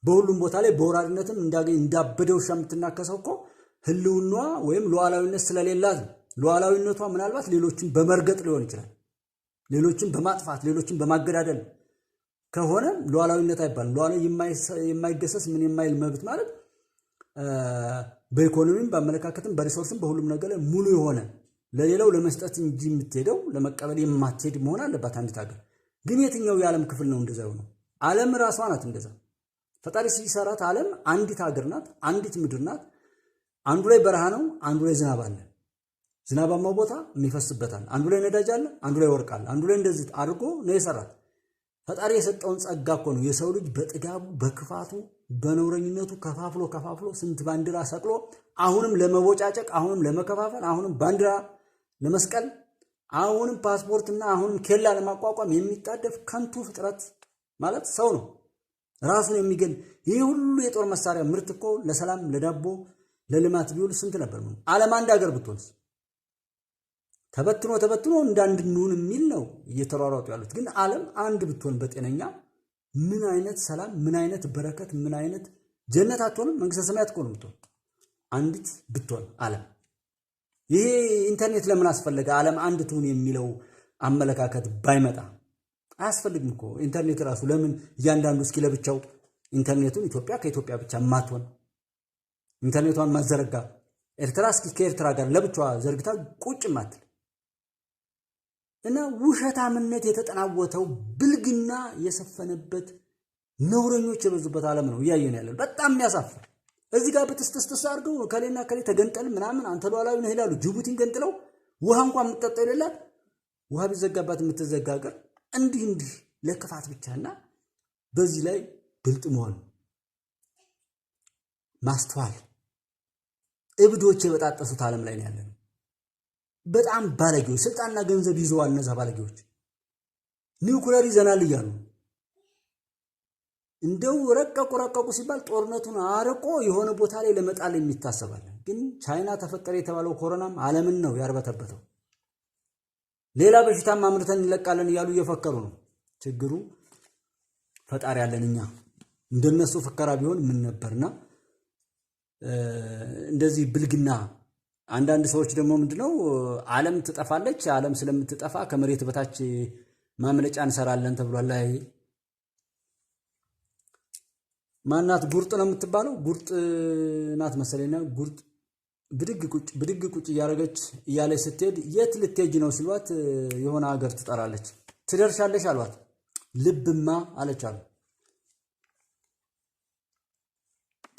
በሁሉም ቦታ ላይ በወራሪነትም እንዳበደ ውሻ የምትናከሰው እኮ ህልውና ወይም ሉዓላዊነት ስለሌላት ነው። ሉዓላዊነቷ ምናልባት ሌሎችን በመርገጥ ሊሆን ይችላል፣ ሌሎችን በማጥፋት ሌሎችን በማገዳደል ከሆነ ሉዓላዊነት አይባልም። ሉዓላዊ የማይገሰስ ምን የማይል መብት ማለት በኢኮኖሚም በአመለካከትም በሪሶርስም በሁሉም ነገር ላይ ሙሉ የሆነ ለሌላው ለመስጠት እንጂ የምትሄደው ለመቀበል የማትሄድ መሆን አለባት አንዲት ሀገር። ግን የትኛው የዓለም ክፍል ነው እንደዛው ነው? ዓለም ራሷ ናት እንደዛ። ፈጣሪ ሲሰራት ዓለም አንዲት ሀገር ናት፣ አንዲት ምድር ናት። አንዱ ላይ በረሃ ነው፣ አንዱ ላይ ዝናብ አለ። ዝናባማው ቦታ የሚፈስበታል፣ አንዱ ላይ ነዳጅ አለ፣ አንዱ ላይ ወርቅ አለ። አንዱ ላይ እንደዚህ አድርጎ ነው የሰራት። ፈጣሪ የሰጠውን ጸጋ እኮ ነው የሰው ልጅ በጥጋቡ በክፋቱ በነውረኝነቱ ከፋፍሎ ስንት ባንዲራ ሰቅሎ አሁንም ለመቦጫጨቅ አሁንም ለመከፋፈል አሁንም ባንዲራ ለመስቀል አሁንም ፓስፖርትና አሁንም ኬላ ለማቋቋም የሚጣደፍ ከንቱ ፍጥረት ማለት ሰው ነው። ራሱን የሚገል ይህ ሁሉ የጦር መሳሪያ ምርት እኮ ለሰላም ለዳቦ ለልማት ቢውል ስንት ነበር? ዓለም አንድ ሀገር ብትሆንስ? ተበትኖ እንዳንድንሆን የሚል ነው እየተሯሯጡ ያሉት። ግን ዓለም አንድ ብትሆን በጤነኛ ምን አይነት ሰላም፣ ምን አይነት በረከት፣ ምን አይነት ጀነት አትሆንም? መንግስተ ሰማያት እኮ ነው የምትሆን አንዲት ብትሆን ዓለም። ይሄ ኢንተርኔት ለምን አስፈለገ? ዓለም አንድ ትሁን የሚለው አመለካከት ባይመጣ አያስፈልግም እኮ ኢንተርኔት ራሱ። ለምን እያንዳንዱ እስኪ ለብቻው ኢንተርኔቱን ኢትዮጵያ ከኢትዮጵያ ብቻ ማትሆን ኢንተርኔቷን ማዘረጋ ኤርትራ እስኪ ከኤርትራ ጋር ለብቻዋ ዘርግታ ቁጭ ማትል እና ውሸታምነት የተጠናወተው ብልግና የሰፈነበት ነውረኞች የበዙበት ዓለም ነው እያየን ያለን። በጣም የሚያሳፍር። እዚህ ጋር በተስተስተስ አድርገው ከሌና ከሌ ተገንጠል ምናምን አንተ ሉዓላዊ ነህ ይላሉ። ጅቡቲን ገንጥለው ውሃ እንኳን የምትጠጣው የሌላት ውሃ ቢዘጋባት የምትዘጋ ሀገር እንዲህ ለክፋት ብቻና በዚህ ላይ ብልጥ መሆን ማስተዋል እብዶች የበጣጠሱት ዓለም ላይ ነው ያለነው። በጣም ባለጌዎች ስልጣንና ገንዘብ ይዘዋል። እነዛ ባለጌዎች ኒውክሌር ይዘናል እያሉ እንደው ረቀቁ ሲባል ጦርነቱን አርቆ የሆነ ቦታ ላይ ለመጣል የሚታሰባል። ግን ቻይና ተፈጠረ የተባለው ኮሮናም ዓለምን ነው ያርበተበተው። ሌላ በሽታም አምርተን እንለቃለን እያሉ እየፈከሩ ነው። ችግሩ ፈጣሪ ያለን እኛ እንደነሱ ፍከራ ቢሆን ምን ነበርና እንደዚህ ብልግና። አንዳንድ ሰዎች ደግሞ ምንድነው ዓለም ትጠፋለች፣ ዓለም ስለምትጠፋ ከመሬት በታች ማምለጫ እንሰራለን ተብሏል። ላይ ማናት ጉርጥ ነው የምትባለው? ጉርጥ ናት መሰለኝና ጉርጥ ብድግ ቁጭ እያረገች እያለች ስትሄድ የት ልትሄጂ ነው ሲሏት የሆነ ሀገር ትጠራለች። ትደርሻለሽ አሏት። ልብማ አለች አሉ።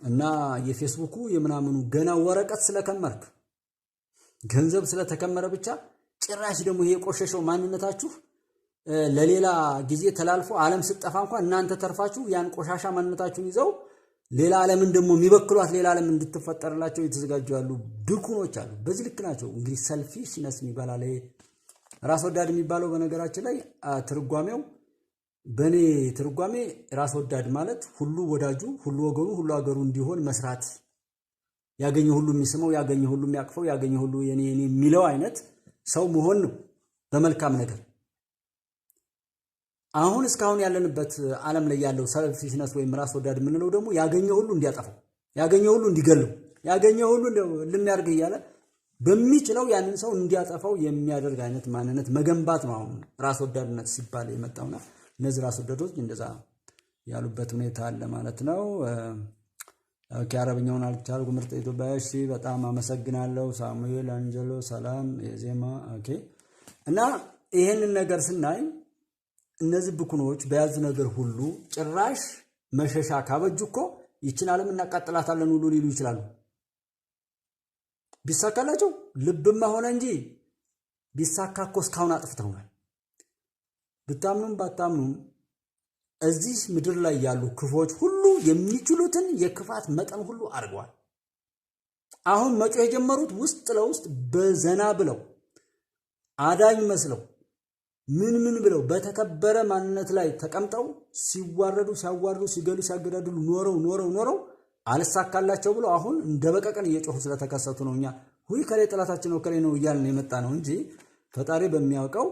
እና የፌስቡኩ የምናምኑ ገና ወረቀት ስለከመርክ ገንዘብ ስለተከመረ ብቻ ጭራሽ ደግሞ ይሄ የቆሸሸው ማንነታችሁ ለሌላ ጊዜ ተላልፎ ዓለም ስጠፋ እንኳን እናንተ ተርፋችሁ ያን ቆሻሻ ማንነታችሁን ይዘው ሌላ ዓለምን ደግሞ የሚበክሏት ሌላ ዓለም እንድትፈጠርላቸው የተዘጋጁ ያሉ ድኩኖች አሉ። በዚህ ልክ ናቸው። እንግዲህ ሰልፊሽነስ የሚባል ራስ ወዳድ የሚባለው በነገራችን ላይ ትርጓሜው በኔ ትርጓሜ ራስ ወዳድ ማለት ሁሉ ወዳጁ፣ ሁሉ ወገኑ፣ ሁሉ አገሩ እንዲሆን መስራት፣ ያገኘ ሁሉ የሚስመው፣ ያገኘ ሁሉ የሚያቅፈው፣ ያገኘ ሁሉ የኔ የሚለው አይነት ሰው መሆን ነው በመልካም ነገር። አሁን እስካሁን ያለንበት ዓለም ላይ ያለው ሰልፊሽነስ ወይም ራስ ወዳድ የምንለው ደግሞ ያገኘ ሁሉ እንዲያጠፋው፣ ያገኘ ሁሉ እንዲገለው፣ ያገኘ ሁሉ ልሚያርግ እያለ በሚችለው ያንን ሰው እንዲያጠፋው የሚያደርግ አይነት ማንነት መገንባት ነው አሁን ራስ ወዳድነት ሲባል የመጣውና እነዚህ ራስ ወዳዶች እንደዛ ያሉበት ሁኔታ አለ ማለት ነው። ኦኬ አረብኛውን አልቻልኩ። ምርጥ ኢትዮጵያ። እሺ በጣም አመሰግናለሁ ሳሙኤል አንጀሎ። ሰላም የዜማ ኦኬ። እና ይሄንን ነገር ስናይ እነዚህ ብኩኖች በያዙ ነገር ሁሉ ጭራሽ መሸሻ ካበጁ እኮ ይችን ዓለም እናቃጥላታለን ሁሉ ሊሉ ይችላሉ። ቢሳካላቸው ልብማ ሆነ እንጂ ቢሳካ እኮ እስካሁን አጥፍተውናል። ብታምኑም ባታምኑም እዚህ ምድር ላይ ያሉ ክፎች ሁሉ የሚችሉትን የክፋት መጠን ሁሉ አድርገዋል። አሁን መጮህ የጀመሩት ውስጥ ለውስጥ በዘና ብለው አዳኝ መስለው ምን ብለው በተከበረ ማንነት ላይ ተቀምጠው ሲዋረዱ፣ ሲያዋርዱ፣ ሲገሉ፣ ሲያገዳድሉ ኖረው አልሳካላቸው ብለው አሁን እንደ በቀቀን እየጮሁ ስለተከሰቱ ነው። እኛ ሁሉ ከሌ ጠላታችን ነው ከሌ ነው እያልን የመጣ ነው እንጂ ፈጣሪ በሚያውቀው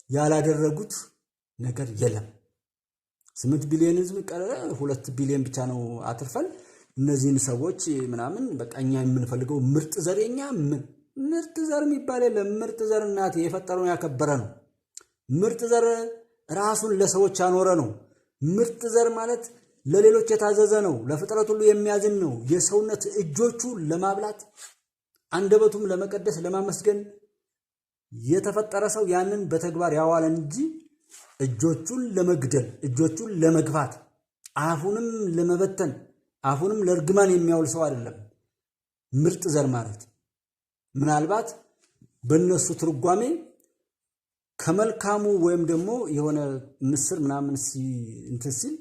ያላደረጉት ነገር የለም። 8 ቢሊዮን ህዝብ ቀረ 2 ቢሊዮን ብቻ ነው አትርፈን እነዚህን ሰዎች ምናምን በቃኛ የምንፈልገው ምርጥ ዘርኛ ምርጥ ዘር የሚባል የለም። ምርጥ ዘር እናት የፈጠረውን ያከበረ ነው። ምርጥ ዘር ራሱን ለሰዎች ያኖረ ነው። ምርጥ ዘር ማለት ለሌሎች የታዘዘ ነው። ለፍጥረት ሁሉ የሚያዝን ነው። የሰውነት እጆቹ ለማብላት አንደበቱም ለመቀደስ ለማመስገን የተፈጠረ ሰው ያንን በተግባር ያዋለ እንጂ እጆቹን ለመግደል እጆቹን ለመግፋት አፉንም ለመበተን አፉንም ለርግማን የሚያውል ሰው አይደለም ምርጥ ዘር ማለት። ምናልባት በእነሱ ትርጓሜ ከመልካሙ ወይም ደግሞ የሆነ ምስር ምናምን እንትን ሲል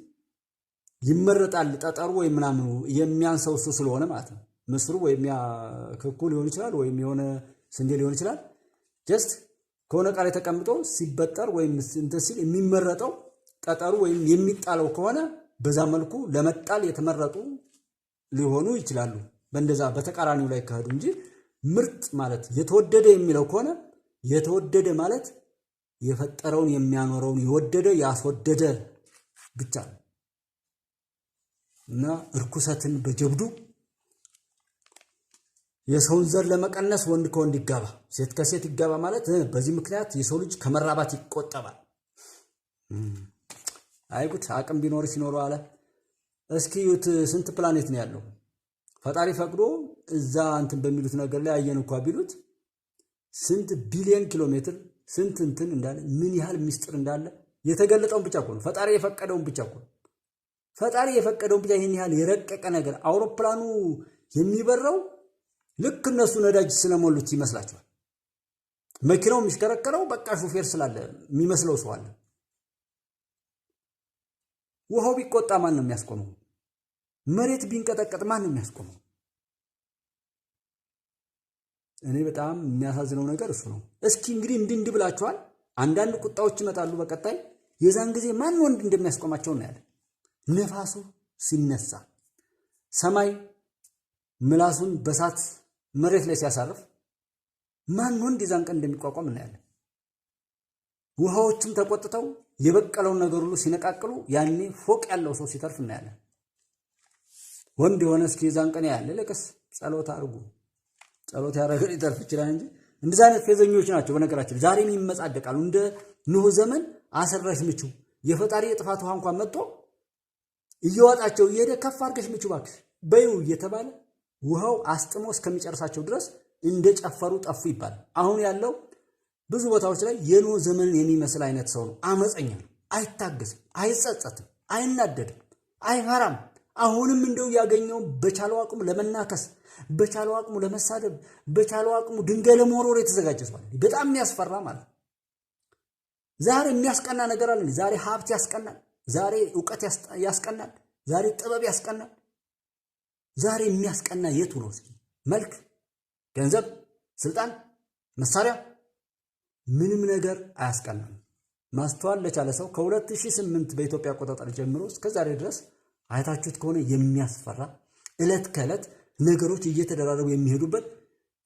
ይመረጣል ጠጠሩ ወይም ምናምኑ የሚያንሰው እሱ ስለሆነ ማለት ነው። ምስሩ ወይም ያ ክኩ ሊሆን ይችላል ወይም የሆነ ስንዴ ሊሆን ይችላል። ጀስት ከሆነ ቃል ተቀምጦ ሲበጠር ወይም እንትን ሲል የሚመረጠው ጠጠሩ ወይም የሚጣለው ከሆነ በዛ መልኩ ለመጣል የተመረጡ ሊሆኑ ይችላሉ። በእንደዛ በተቃራኒው ላይ ከሄዱ እንጂ ምርጥ ማለት የተወደደ የሚለው ከሆነ የተወደደ ማለት የፈጠረውን የሚያኖረውን የወደደ ያስወደደ ብቻ ነው እና እርኩሰትን በጀብዱ የሰውን ዘር ለመቀነስ ወንድ ከወንድ ይጋባ ሴት ከሴት ይጋባ ማለት በዚህ ምክንያት የሰው ልጅ ከመራባት ይቆጠባል። አይጉት አቅም ቢኖር ሲኖር አለ። እስኪ ዩት ስንት ፕላኔት ነው ያለው? ፈጣሪ ፈቅዶ እዛ እንትን በሚሉት ነገር ላይ አየን እንኳን ቢሉት ስንት ቢሊዮን ኪሎ ሜትር ስንት እንትን እንዳለ ምን ያህል ሚስጥር እንዳለ የተገለጠውን ብቻ እኮ ነው። ፈጣሪ የፈቀደውን ብቻ እኮ ነው። ፈጣሪ የፈቀደውን ብቻ ይሄን ያህል የረቀቀ ነገር አውሮፕላኑ የሚበረው ልክ እነሱ ነዳጅ ስለሞሉት ይመስላችኋል? መኪናው የሚሽከረከረው በቃ ሹፌር ስላለ የሚመስለው ሰው አለ። ውሃው ቢቆጣ ማን ነው የሚያስቆመው? መሬት ቢንቀጠቀጥ ማን ነው የሚያስቆመው? እኔ በጣም የሚያሳዝነው ነገር እሱ ነው። እስኪ እንግዲህ እንድንድ ብላችኋል። አንዳንድ ቁጣዎች ይመጣሉ በቀጣይ የዛን ጊዜ ማን ወንድ እንደሚያስቆማቸው እናያለን። ነፋሱ ሲነሳ ሰማይ ምላሱን በሳት መሬት ላይ ሲያሳርፍ ማን ወንድ የዛን ቀን እንደሚቋቋም እናያለን። ውሃዎችም ተቆጥተው የበቀለውን ነገር ሁሉ ሲነቃቅሉ ያኔ ፎቅ ያለው ሰው ሲተርፍ እናያለን። ወንድ የሆነ እስኪ የዛን ቀን ያለ ለቀስ ጸሎት አድርጉ። ጸሎት ያደረገ ሊተርፍ ይችላል እንጂ እንደዚህ አይነት ፌዘኞች ናቸው። በነገራችን ዛሬም ይመጻደቃሉ። እንደ ኖህ ዘመን አሰራሽ ምቹ የፈጣሪ የጥፋት ውሃ እንኳን መጥቶ እየዋጣቸው እየሄደ ከፍ አድርገሽ ምቹ እባክሽ በይው እየተባለ ውሃው አስጥሞ እስከሚጨርሳቸው ድረስ እንደጨፈሩ ጠፉ ይባላል። አሁን ያለው ብዙ ቦታዎች ላይ የኖህ ዘመንን የሚመስል አይነት ሰው ነው። አመፀኛ ነው። አይታገስም፣ አይጸጸትም፣ አይናደድም፣ አይፈራም። አሁንም እንደው ያገኘው በቻለው አቅሙ ለመናከስ፣ በቻለው አቅሙ ለመሳደብ፣ በቻለው አቅሙ ድንጋይ ለመወርወር የተዘጋጀ ሰው አለ። በጣም የሚያስፈራ ማለት። ዛሬ የሚያስቀና ነገር አለ። ዛሬ ሀብት ያስቀናል። ዛሬ ዕውቀት ያስቀናል። ዛሬ ጥበብ ያስቀናል። ዛሬ የሚያስቀና የቱ ነው? እስኪ መልክ፣ ገንዘብ፣ ስልጣን፣ መሳሪያ ምንም ነገር አያስቀናም። ማስተዋል ለቻለ ሰው ከ2008 በኢትዮጵያ አቆጣጠር ጀምሮ እስከ ዛሬ ድረስ አይታችሁት ከሆነ የሚያስፈራ ዕለት ከዕለት ነገሮች እየተደራረቡ የሚሄዱበት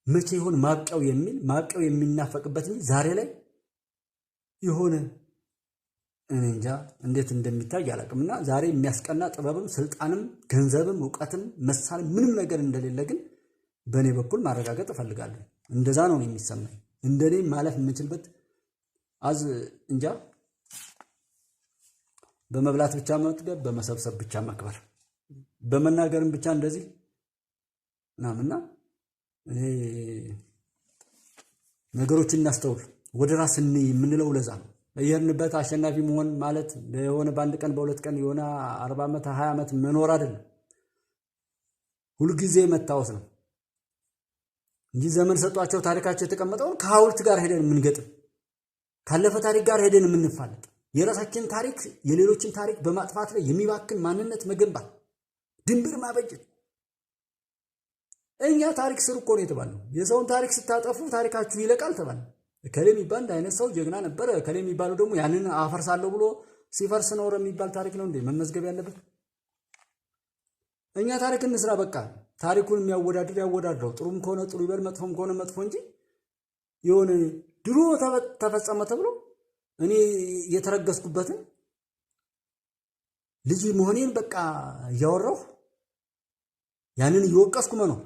መቼ ይሆን ማብቂያው የሚል ማብቂያው የሚናፈቅበት እንጂ ዛሬ ላይ የሆነ እንጃ እንዴት እንደሚታይ አላውቅምና ዛሬ የሚያስቀና ጥበብም ስልጣንም ገንዘብም ዕውቀትም መሳሪያ ምንም ነገር እንደሌለ ግን በእኔ በኩል ማረጋገጥ እፈልጋለሁ። እንደዛ ነው የሚሰማኝ። እንደኔ ማለፍ የምችልበት እንጃ በመብላት ብቻ መጥገብ፣ በመሰብሰብ ብቻ መክበር፣ በመናገርም ብቻ እንደዚህ ምናምንና ነገሮችን እናስተውል፣ ወደ ራስ የምንለው ለዛ ነው። የሄድንበት አሸናፊ መሆን ማለት የሆነ በአንድ ቀን በሁለት ቀን የሆነ 40 ዓመት 20 ዓመት መኖር አይደለም። ሁልጊዜ መታወስ ነው እንጂ ዘመን ሰጧቸው ታሪካቸው የተቀመጠውን ከሐውልት ጋር ሄደን የምንገጥም ካለፈ ታሪክ ጋር ሄደን የምንፋለጥ የራሳችን ታሪክ የሌሎችን ታሪክ በማጥፋት ላይ የሚባክን ማንነት መገንባት ድንብር ማበጀት። እኛ ታሪክ ስር እኮ ነው የተባለው። የሰውን ታሪክ ስታጠፉ ታሪካችሁ ይለቃል ተባለ። እከሌ የሚባል አይነት ሰው ጀግና ነበረ፣ እከሌ የሚባለው ደግሞ ያንን አፈርሳለሁ ብሎ ሲፈርስ ኖረ የሚባል ታሪክ ነው እንዴ መመዝገብ ያለበት? እኛ ታሪክ እንስራ በቃ። ታሪኩን የሚያወዳድር ያወዳድረው። ጥሩም ከሆነ ጥሩ ይበል፣ መጥፎም ከሆነ መጥፎ እንጂ የሆነ ድሮ ተፈጸመ ተብሎ እኔ የተረገስኩበትን ልጅ መሆኔን በቃ እያወራሁ ያንን እየወቀስኩ መኖር።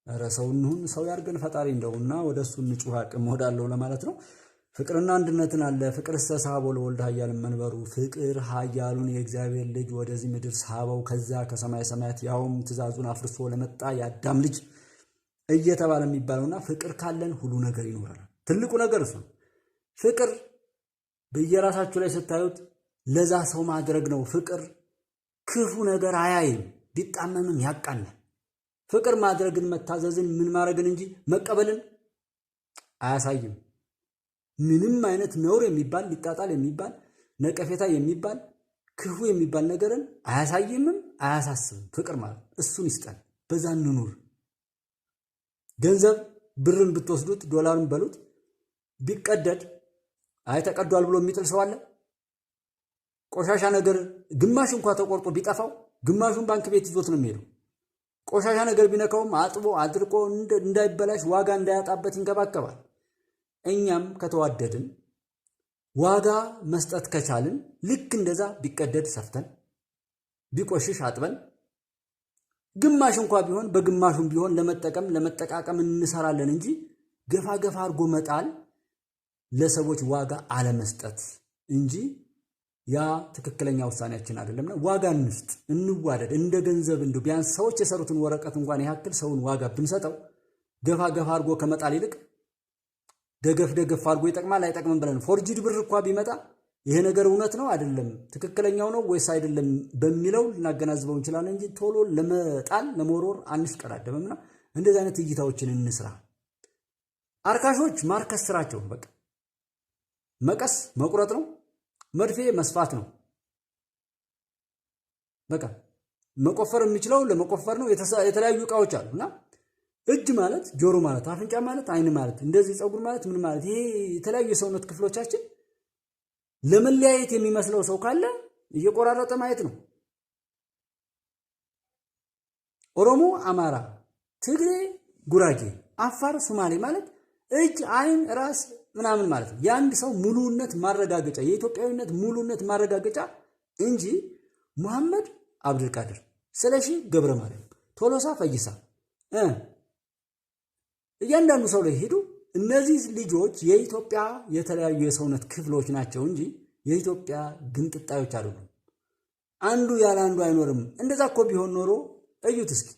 ኧረ ሰው እንሁን፣ ሰው ያርገን ፈጣሪ እንደውና ወደሱ እንጩህ አቅም ወዳለው ለማለት ነው። ፍቅርና አንድነትን አለ ፍቅር ተሳቦ ለወልድ ኃያል መንበሩ ፍቅር ኃያሉን የእግዚአብሔር ልጅ ወደዚህ ምድር ሳበው ከዛ ከሰማይ ሰማያት ያውም ትእዛዙን አፍርሶ ለመጣ የአዳም ልጅ እየተባለ የሚባለውና ፍቅር ካለን ሁሉ ነገር ይኖራል። ትልቁ ነገር እሱ ነው። ፍቅር በየራሳችሁ ላይ ስታዩት ለዛ ሰው ማድረግ ነው። ፍቅር ክፉ ነገር አያይም፣ ቢጣመምም ያቃናል። ፍቅር ማድረግን መታዘዝን ምን ማድረግን እንጂ መቀበልን አያሳይም። ምንም አይነት ነውር የሚባል ሊጣጣል የሚባል ነቀፌታ የሚባል ክፉ የሚባል ነገርን አያሳይምም አያሳስብም። ፍቅር ማለት እሱን ይስጠን፣ በዛ እንኑር። ገንዘብ ብርን ብትወስዱት ዶላርን በሉት ቢቀደድ አይ ተቀዷል ብሎ የሚጥል ሰው አለ? ቆሻሻ ነገር ግማሽ እንኳን ተቆርጦ ቢጠፋው ግማሹን ባንክ ቤት ይዞት ነው የሚሄደው። ቆሻሻ ነገር ቢነካውም አጥቦ አድርቆ እንዳይበላሽ ዋጋ እንዳያጣበት ይንከባከባል። እኛም ከተዋደድን ዋጋ መስጠት ከቻልን ልክ እንደዛ ቢቀደድ ሰፍተን ቢቆሽሽ አጥበን ግማሽ እንኳን ቢሆን በግማሹም ቢሆን ለመጠቃቀም እንሰራለን እንጂ ገፋ ገፋ አድርጎ መጣል ለሰዎች ዋጋ አለመስጠት እንጂ ያ ትክክለኛ ውሳኔያችን አይደለምና ዋጋ እንስጥ፣ እንዋደድ። እንደ ገንዘብ እንደው ቢያንስ ሰዎች የሰሩትን ወረቀት እንኳን ያክል ሰውን ዋጋ ብንሰጠው ገፋ ገፋ አድርጎ ከመጣል ይልቅ ደገፍ ደገፍ አድርጎ ይጠቅማል አይጠቅምም ብለን ፎርጂድ ብር እንኳን ቢመጣ ይሄ ነገር እውነት ነው አይደለም፣ ትክክለኛው ነው ወይስ አይደለም በሚለው ልናገናዝበው እንችላለን እንጂ ቶሎ ለመጣል ለመወርወር አንሽቀዳደምና እንደዚህ አይነት እይታዎችን እንስራ። አርካሾች ማርከስ ስራቸው በቃ መቀስ መቁረጥ ነው፣ መድፌ መስፋት ነው። በቃ መቆፈር የሚችለው ለመቆፈር ነው። የተለያዩ እቃዎች አሉና እጅ ማለት ጆሮ ማለት አፍንጫ ማለት አይን ማለት እንደዚህ ፀጉር ማለት ምን ማለት ይሄ የተለያዩ የሰውነት ክፍሎቻችን ለመለያየት የሚመስለው ሰው ካለ እየቆራረጠ ማየት ነው። ኦሮሞ፣ አማራ፣ ትግሬ፣ ጉራጌ፣ አፋር፣ ሶማሌ ማለት እጅ፣ አይን፣ ራስ ምናምን ማለት ነው። የአንድ ሰው ሙሉነት ማረጋገጫ የኢትዮጵያዊነት ሙሉነት ማረጋገጫ እንጂ መሐመድ አብዱልቃድር፣ ስለሺ ገብረ ማርያም፣ ቶሎሳ ፈይሳ እያንዳንዱ ሰው ላይ ሄዱ። እነዚህ ልጆች የኢትዮጵያ የተለያዩ የሰውነት ክፍሎች ናቸው እንጂ የኢትዮጵያ ግንጥጣዮች አይደሉም። አንዱ ያለ አንዱ አይኖርም። እንደዛ እኮ ቢሆን ኖሮ እዩት እስኪ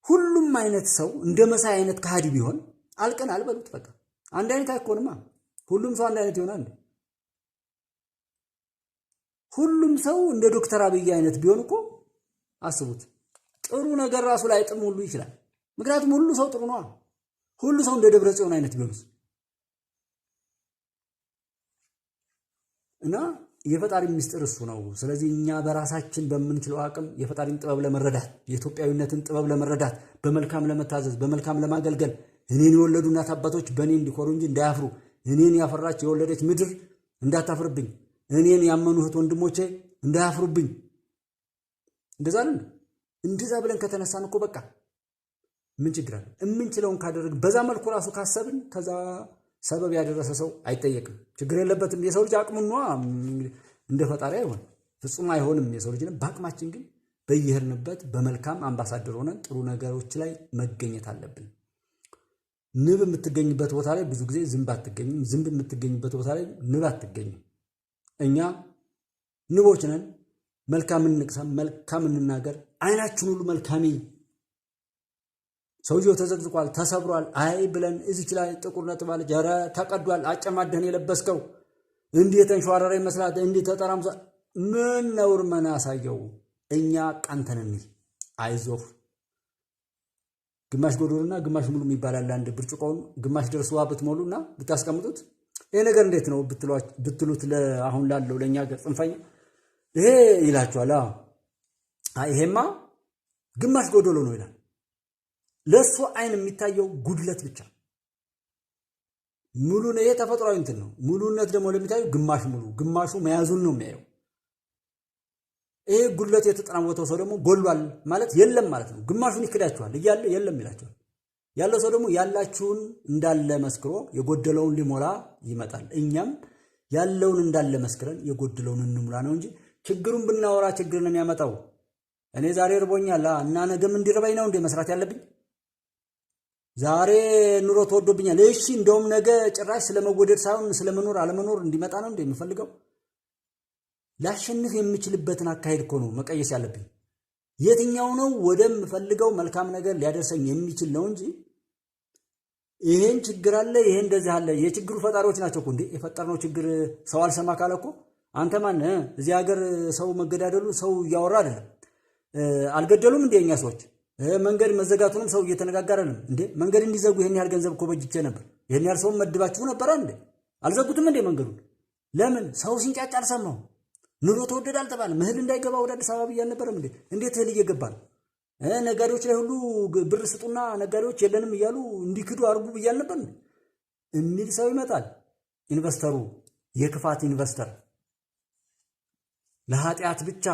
ሁሉም አይነት ሰው እንደ መሳይ አይነት ከሃዲ ቢሆን አልቀን አልበሉት። በቃ አንድ አይነት አይኮንማ። ሁሉም ሰው አንድ አይነት ይሆናል። ሁሉም ሰው እንደ ዶክተር አብይ አይነት ቢሆን እኮ አስቡት፣ ጥሩ ነገር ራሱ ላይ ጥም ሁሉ ይችላል። ምክንያቱም ሁሉ ሰው ጥሩ ነው። ሁሉ ሰው እንደ ደብረ ጽዮን አይነት ቢሆንስ እና የፈጣሪ ምስጢር እሱ ነው። ስለዚህ እኛ በራሳችን በምንችለው አቅም የፈጣሪን ጥበብ ለመረዳት የኢትዮጵያዊነትን ጥበብ ለመረዳት በመልካም ለመታዘዝ በመልካም ለማገልገል እኔን የወለዱ እናት አባቶች በእኔ እንዲኮሩ እንጂ እንዳያፍሩ፣ እኔን ያፈራች የወለደች ምድር እንዳታፍርብኝ፣ እኔን ያመኑ እህት ወንድሞቼ እንዳያፍሩብኝ። እንደዛ አይደል? እንደዛ ብለን ከተነሳን እኮ በቃ ምን ችግር አለ? የምንችለውን ካደረግን በዛ መልኩ ራሱ ካሰብን ከዛ ሰበብ ያደረሰ ሰው አይጠየቅም፣ ችግር የለበትም። የሰው ልጅ አቅሙን ነው እንደ ፈጣሪ አይሆን ፍጹም አይሆንም። የሰው ልጅ በአቅማችን ግን በየሄድንበት በመልካም አምባሳደር ሆነን ጥሩ ነገሮች ላይ መገኘት አለብን። ንብ የምትገኝበት ቦታ ላይ ብዙ ጊዜ ዝንብ አትገኝም፣ ዝንብ የምትገኝበት ቦታ ላይ ንብ አትገኝም። እኛ ንቦች ነን። መልካም እንቅሰም፣ መልካም እንናገር። አይናችን ሁሉ መልካሚ ሰውየው ተዘቅዝቋል፣ ተሰብሯል፣ አይ ብለን እዚች ላይ ጥቁር ነጥብ አለች፣ ኧረ ተቀዷል፣ አጨማደህን የለበስከው እንዲህ የተንሸዋረረ ይመስላት እንዲህ ተጠራምሷ ምን ነውር ምን አሳየው? እኛ ቀንተን እንይ። አይዞህ ግማሽ ጎዶሎና ግማሽ ሙሉ ይባላል። አንድ ብርጭቆውን ግማሽ ደርሶ ውሃ ብትሞሉና ብታስቀምጡት ይሄ ነገር እንዴት ነው ብትሉት አሁን ላለው ለኛ ጽንፈኛ ይሄ ይላችኋል። ይሄማ ግማሽ ጎዶሎ ነው ይላል። ለሱ አይን የሚታየው ጉድለት ብቻ ሙሉ ነው። ይሄ ተፈጥሯዊ እንትን ነው። ሙሉነት ደግሞ ለሚታየው ግማሽ ሙሉ ግማሹ መያዙን ነው የሚያየው። ይሄ ጉድለት የተጠናወተው ሰው ደግሞ ጎሏል ማለት የለም ማለት ነው። ግማሹን ይክዳችኋል እያለ የለም ይላችኋል። ያለው ሰው ደግሞ ያላችሁን እንዳለ መስክሮ የጎደለውን ሊሞላ ይመጣል። እኛም ያለውን እንዳለ መስክረን የጎደለውን እንሙላ ነው እንጂ ችግሩን ብናወራ ችግር ነው የሚያመጣው። እኔ ዛሬ እርቦኛል እና ነገም እንዲርበኝ ነው እንደ መስራት ያለብኝ። ዛሬ ኑሮ ተወዶብኛል፣ እሺ እንደውም ነገ ጭራሽ ስለመወደድ ሳይሆን ስለመኖር አለመኖር እንዲመጣ ነው እንደ የምፈልገው። ላሸንፍ የምችልበትን አካሄድ እኮ ነው መቀየስ ያለብኝ። የትኛው ነው ወደምፈልገው መልካም ነገር ሊያደርሰኝ የሚችል ነው እንጂ ይሄን ችግር አለ ይሄ እንደዚህ አለ። የችግሩ ፈጣሪዎች ናቸው እኮ እንዴ የፈጠርነው ችግር ሰው አልሰማ ካለ እኮ አንተ ማን እዚህ ሀገር ሰው መገዳደሉ ሰው እያወራ አይደለም። አልገደሉም እንዴ እኛ ሰዎች? መንገድ መዘጋቱንም ሰው እየተነጋገረ አይደለም እንዴ? መንገድ እንዲዘጉ ይሄን ያህል ገንዘብ እኮ በጅቼ ነበር። ይሄን ያህል ሰው መድባችሁ ነበር እንዴ? አልዘጉትም እንዴ መንገዱን? ለምን ሰው ሲንጫጫ አልሰማው? ኑሮ ተወደደ አልተባለም? እህል እንዳይገባ ወደ አዲስ አበባ አልነበረም እንዴ? እንዴት እህል እየገባ ነው? ነጋዴዎች ላይ ሁሉ ብር ስጡና ነጋዴዎች የለንም እያሉ እንዲክዱ አርጉ ብያል ነበር የሚል ሰው ይመጣል። ኢንቨስተሩ የክፋት ኢንቨስተር ለኃጢአት ብቻ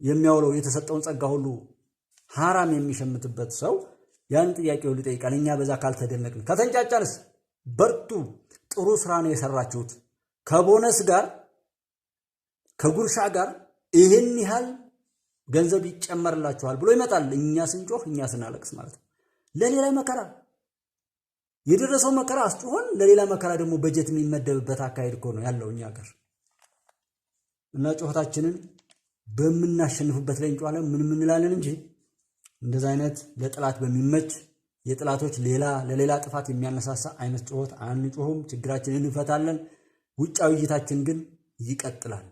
የሚያውለው የተሰጠውን ጸጋ ሁሉ ሐራም የሚሸምትበት ሰው ያን ጥያቄ ሁሉ ይጠይቃል። እኛ በዛ ካልተደነቅን ከተንጫጫንስ በርቱ፣ ጥሩ ስራ ነው የሰራችሁት፣ ከቦነስ ጋር ከጉርሻ ጋር ይህን ያህል ገንዘብ ይጨመርላችኋል ብሎ ይመጣል። እኛ ስንጮህ እኛ ስናለቅስ ማለት ነው። ለሌላ መከራ የደረሰው መከራ አስጮሆን ለሌላ መከራ ደግሞ በጀት የሚመደብበት አካሄድ እኮ ነው ያለው እኛ ጋር እና ጮህታችንን በምናሸንፍበት ላይ እንጮሃለን ምን እንላለን እንጂ እንደዛ አይነት ለጥላት በሚመች የጥላቶች ለሌላ ጥፋት የሚያነሳሳ አይነት ጮህት አንጮህም። ችግራችንን እንፈታለን። ውጫዊ እይታችን ግን ይቀጥላል።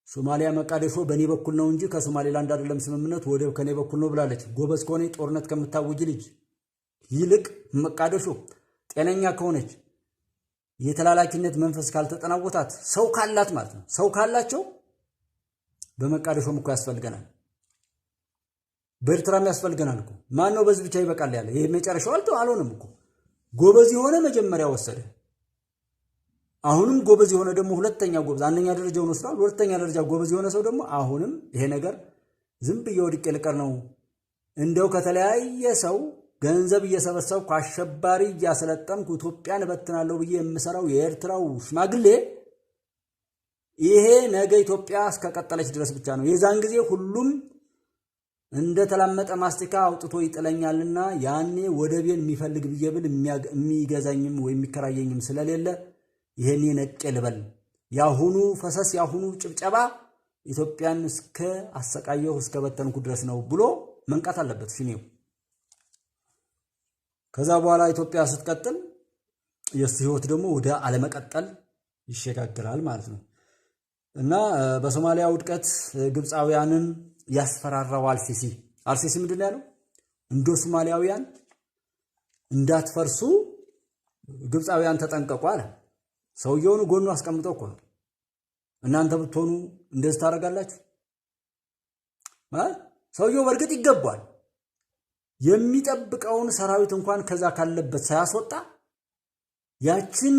ሶማሊያ መቃደሾ በኔ በኩል ነው እንጂ ከሶማሌላንድ አይደለም ስምምነት ወደብ ከኔ በኩል ነው ብላለች። ጎበዝ ከሆነ ጦርነት ከምታውጅ ልጅ ይልቅ መቃደሾ ጤነኛ ከሆነች የተላላኪነት መንፈስ ካልተጠናወታት ሰው ካላት ማለት ነው ሰው ካላቸው በመቃደሾም እኮ ያስፈልገናል፣ በኤርትራም ያስፈልገናል እኮ። ማን ነው በዚህ ብቻ ይበቃል ያለ? ይሄ መጨረሻው አልሆነም እኮ። ጎበዝ የሆነ መጀመሪያ ወሰደ። አሁንም ጎበዝ የሆነ ደግሞ ሁለተኛ ጎበዝ፣ አንደኛ ደረጃውን ወስዷል። ሁለተኛ ደረጃ ጎበዝ የሆነ ሰው ደግሞ አሁንም ይሄ ነገር ዝም ብዬ ወድቄ ልቀር ነው እንደው ከተለያየ ሰው ገንዘብ እየሰበሰብኩ አሸባሪ እያሰለጠንኩ ኢትዮጵያን እበትናለሁ ብዬ የምሰራው የኤርትራው ሽማግሌ ይሄ ነገ ኢትዮጵያ እስከቀጠለች ድረስ ብቻ ነው። የዛን ጊዜ ሁሉም እንደ ተላመጠ ማስቲካ አውጥቶ ይጥለኛልና ያኔ ወደቤን የሚፈልግ ብዬ ብል የሚገዛኝም ወይ የሚከራየኝም ስለሌለ ይሄኔ ነቄ ልበል። ያሁኑ ፈሰስ ያሁኑ ጭብጨባ ኢትዮጵያን እስከ አሰቃየሁ እስከ በተንኩ ድረስ ነው ብሎ መንቃት አለበት ሽኔው። ከዛ በኋላ ኢትዮጵያ ስትቀጥል የሱ ህይወት ደግሞ ወደ አለመቀጠል ይሸጋግራል ማለት ነው። እና በሶማሊያ ውድቀት ግብፃውያንን ያስፈራራው አልሲሲ ምንድን ያለው? እንደ ሶማሊያውያን እንዳትፈርሱ ግብፃውያን ተጠንቀቁ አለ። ሰውየውን ጎኑ አስቀምጠው እኮ ነው። እናንተ ብትሆኑ እንደዚህ ታደርጋላችሁ? ሰውየው በእርግጥ ይገባል። የሚጠብቀውን ሰራዊት እንኳን ከዛ ካለበት ሳያስወጣ ያችን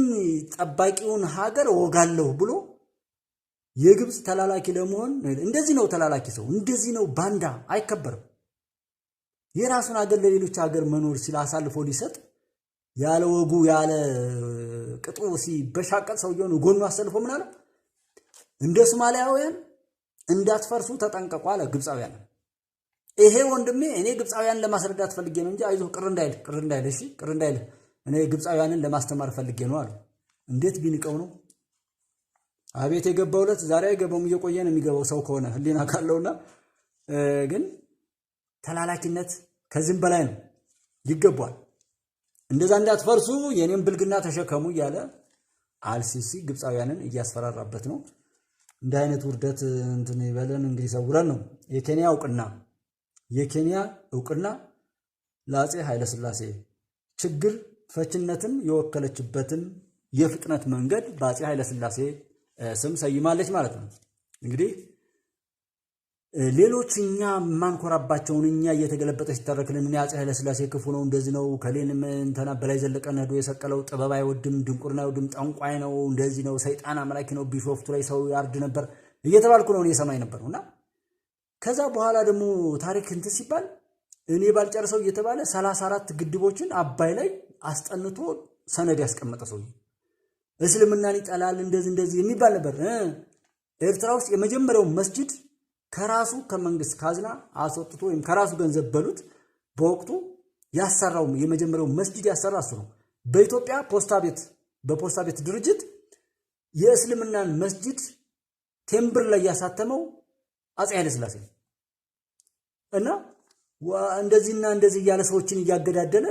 ጠባቂውን ሀገር ወጋለሁ ብሎ የግብፅ ተላላኪ ለመሆን እንደዚህ ነው። ተላላኪ ሰው እንደዚህ ነው። ባንዳ አይከበርም። የራሱን ሀገር ለሌሎች ሀገር መኖር ሲል አሳልፎ ሊሰጥ ያለ ወጉ ያለ ቅጡ ሲበሻቀጥ ሰውየውን ጎኑ አሰልፎ ምን አለ? እንደ ሶማሊያውያን እንዳትፈርሱ ተጠንቀቁ አለ ግብፃውያን። ይሄ ወንድሜ እኔ ግብፃውያን ለማስረዳት ፈልጌ ነው እንጂ አይዞህ ቅር እንዳይል እሺ፣ ቅር እንዳይል እኔ ግብፃውያንን ለማስተማር ፈልጌ ነው አለ። እንዴት ቢንቀው ነው? አቤት የገባውለት ዛሬ አይገባውም፣ እየቆየ ነው የሚገባው ሰው ከሆነ ህሊና ካለውና። ግን ተላላኪነት ከዚህም በላይ ነው፣ ይገባዋል። እንደዛ እንዳትፈርሱ የኔን ብልግና ተሸከሙ እያለ አልሲሲ ግብፃውያንን እያስፈራራበት ነው። እንደ አይነት ውርደት እንትን ይበለን እንግዲህ ሰውረን ነው። የኬንያ እውቅና ለአፄ ኃይለሥላሴ ችግር ፈችነትን የወከለችበትን የፍጥነት መንገድ በአፄ ኃይለሥላሴ ስም ሰይማለች ማለት ነው። እንግዲህ ሌሎች እኛ ማንኮራባቸውን እኛ እየተገለበጠ ሲተረክልን እኔ አፄ ኃይለሥላሴ ክፉ ነው እንደዚህ ነው ከሌንም እንተና በላይ ዘለቀን ሄዶ የሰቀለው ጥበብ አይወድም፣ ድንቁርና አይወድም፣ ጠንቋይ ነው፣ እንደዚህ ነው፣ ሰይጣን አምላኪ ነው፣ ቢሾፍቱ ላይ ሰው ያርድ ነበር እየተባልኩ ነው እኔ ሰማይ ነበርና ከዛ በኋላ ደግሞ ታሪክ እንትን ሲባል እኔ ባልጨርሰው እየተባለ 34 ግድቦችን አባይ ላይ አስጠንቶ ሰነድ ያስቀመጠ ሰው እስልምናን ይጠላል እንደዚህ የሚባል ነበር። ኤርትራ ውስጥ የመጀመሪያው መስጂድ ከራሱ ከመንግስት ካዝና አስወጥቶ ወይም ከራሱ ገንዘብ በሉት በወቅቱ ያሰራው የመጀመሪያው መስጂድ ያሰራ እሱ ነው። በኢትዮጵያ በፖስታ ቤት ድርጅት የእስልምናን መስጂድ ቴምብር ላይ ያሳተመው አፄ ኃይለሥላሴ እና እንደዚህና እንደዚህ እያለ ሰዎችን እያገዳደለ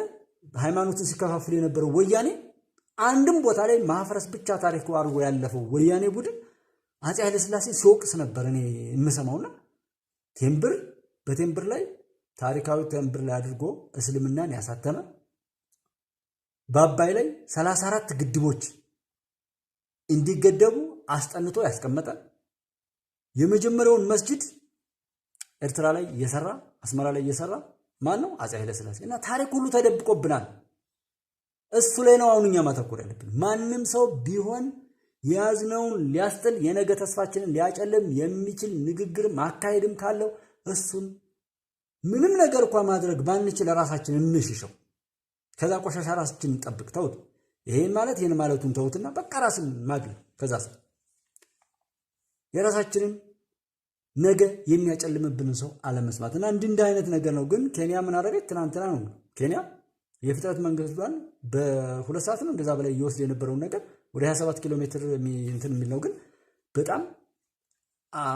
ሃይማኖትን ሲከፋፍል የነበረው ወያኔ አንድም ቦታ ላይ ማፍረስ ብቻ ታሪኩ አድርጎ ያለፈው ወያኔ ቡድን አፄ ኃይለሥላሴ ሲወቅስ ነበር እኔ የምሰማውና በቴምብር ላይ ታሪካዊ ቴምብር ላይ አድርጎ እስልምናን ያሳተመ በአባይ ላይ 34 ግድቦች እንዲገደቡ አስጠንቶ ያስቀመጠ የመጀመሪያውን መስጂድ ኤርትራ ላይ እየሰራ አስመራ ላይ እየሰራ ማን ነው? አፄ ኃይለሥላሴ። እና ታሪክ ሁሉ ተደብቆብናል። እሱ ላይ ነው አሁን እኛ ማተኮር ያለብን። ማንም ሰው ቢሆን የያዝነውን ሊያስጥል የነገ ተስፋችንን ሊያጨልም የሚችል ንግግር ማካሄድም ካለው እሱን ምንም ነገር እንኳን ማድረግ ባንችል ራሳችን እንሽሸው። ከዛ ቆሻሻ ራሳችንን እንጠብቅ። ተውት። ይሄን ማለት ይሄን ማለቱን ተውትና በቃ ራስን ማግል ከዛ ሰው የራሳችንን ነገ የሚያጨልምብን ሰው አለመስማትና እንዲህ አይነት ነገር ነው። ግን ኬንያ ምን አደረገች? ትናንትና ነው ኬንያ የፍጥረት መንግስቷን በ2 ሰዓት ነው እንደዛ በላይ እየወሰደ የነበረውን ነገር ወደ 27 ኪሎ ሜትር እንትን የሚል ነው። ግን በጣም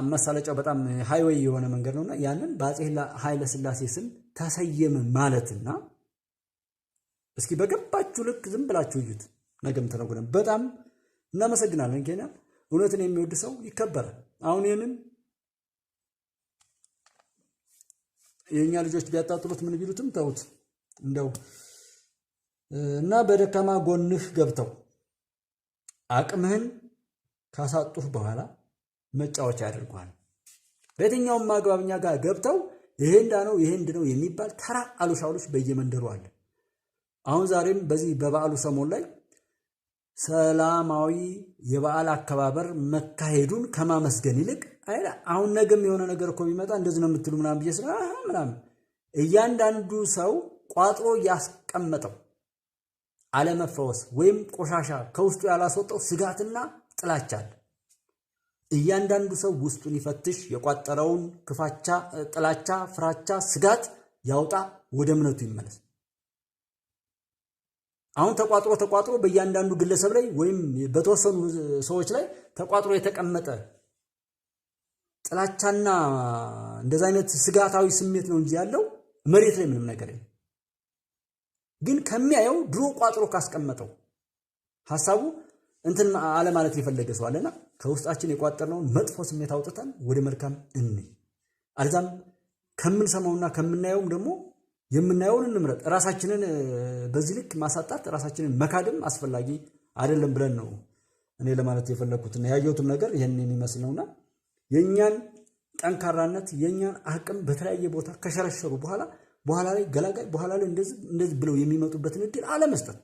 መሳለጫው በጣም ሃይዌይ የሆነ መንገድ ነውና ያንን በአፄ ኃይለሥላሴ ስም ተሰየመ ማለትና እስኪ በገባችሁ ልክ ዝም ብላችሁ እዩት። ነገም ተነጎነ በጣም እናመሰግናለን። ኬንያ እውነትን የሚወድ ሰው ይከበራል። አሁን ይሄንን የኛ ልጆች ቢያጣጥሉት ምን ቢሉትም ተውት እንደው እና በደካማ ጎንህ ገብተው አቅምህን ካሳጡህ በኋላ መጫወቻ ያደርጉሃል። በየትኛውም አግባብኛ ጋር ገብተው ይሄ እንዳነው ይሄ እንድነው የሚባል ተራ አሉሻውሎች በየመንደሩ አለ። አሁን ዛሬም በዚህ በበዓሉ ሰሞን ላይ ሰላማዊ የበዓል አከባበር መካሄዱን ከማመስገን ይልቅ አሁን ነገም የሆነ ነገር እኮ ቢመጣ እንደዚህ ነው የምትሉ ምናምን ብዬ ስለ ምናምን እያንዳንዱ ሰው ቋጥሮ ያስቀመጠው አለመፈወስ ወይም ቆሻሻ ከውስጡ ያላስወጣው ስጋትና ጥላቻ አለ። እያንዳንዱ ሰው ውስጡን ይፈትሽ፣ የቋጠረውን ክፋቻ፣ ጥላቻ፣ ፍራቻ፣ ስጋት ያውጣ፣ ወደ እምነቱ ይመለስ። አሁን ተቋጥሮ በእያንዳንዱ ግለሰብ ላይ ወይም በተወሰኑ ሰዎች ላይ ተቋጥሮ የተቀመጠ ጥላቻና እንደዛ አይነት ስጋታዊ ስሜት ነው እንጂ ያለው መሬት ላይ ምንም ነገር የለም። ግን ከሚያየው ድሮ ቋጥሮ ካስቀመጠው ሐሳቡ እንትን አለ ማለት የፈለገ ሰው አለና ከውስጣችን የቋጠርነውን መጥፎ ስሜት አውጥተን ወደ መልካም እንይ። አልዛም ከምንሰማውና ከምናየውም ደግሞ የምናየውን እንምረጥ። ራሳችንን በዚህ ልክ ማሳጣት ራሳችንን መካድም አስፈላጊ አይደለም ብለን ነው እኔ ለማለት የፈለኩትና ያየሁትም ነገር ይሄንን ይመስል ነውና የኛን ጠንካራነት የኛን አቅም በተለያየ ቦታ ከሸረሸሩ በኋላ ላይ ገላጋይ በኋላ ላይ እንደዚህ ብለው የሚመጡበትን እድል አለመስጠት።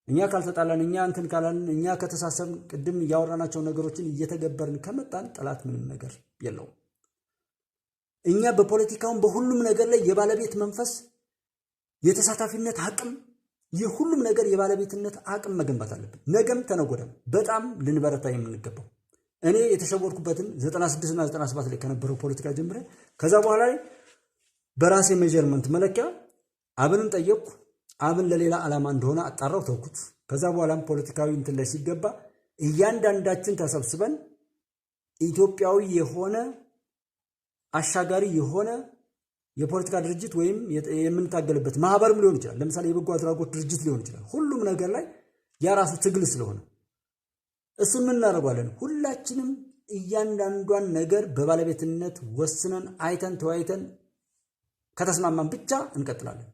እኛ ካልተጣላን እኛ እንትን ካላልን እኛ ከተሳሰብን ቅድም ያወራናቸው ነገሮችን እየተገበርን ከመጣን ጠላት ምንም ነገር የለውም። እኛ በፖለቲካውን በሁሉም ነገር ላይ የባለቤት መንፈስ የተሳታፊነት አቅም የሁሉም ነገር የባለቤትነት አቅም መገንባት አለብን። ነገም ተነጎዳም በጣም ልንበረታ የምንገባው እኔ የተሸወርኩበትን 96 እና 97 ላይ ከነበረው ፖለቲካ ጀምረ ከዛ በኋላ ላይ በራሴ ሜጀርመንት መለኪያ አብንን ጠየቅኩ። አብን ለሌላ ዓላማ እንደሆነ አጣራው ተውኩት። ከዛ በኋላም ፖለቲካዊ እንትን ላይ ሲገባ እያንዳንዳችን ተሰብስበን ኢትዮጵያዊ የሆነ አሻጋሪ የሆነ የፖለቲካ ድርጅት ወይም የምንታገልበት ማህበርም ሊሆን ይችላል። ለምሳሌ የበጎ አድራጎት ድርጅት ሊሆን ይችላል። ሁሉም ነገር ላይ የራሱ ትግል ስለሆነ እሱን ምን እናደርጋለን? ሁላችንም እያንዳንዷን ነገር በባለቤትነት ወስነን አይተን ተወያይተን ከተስማማን ብቻ እንቀጥላለን።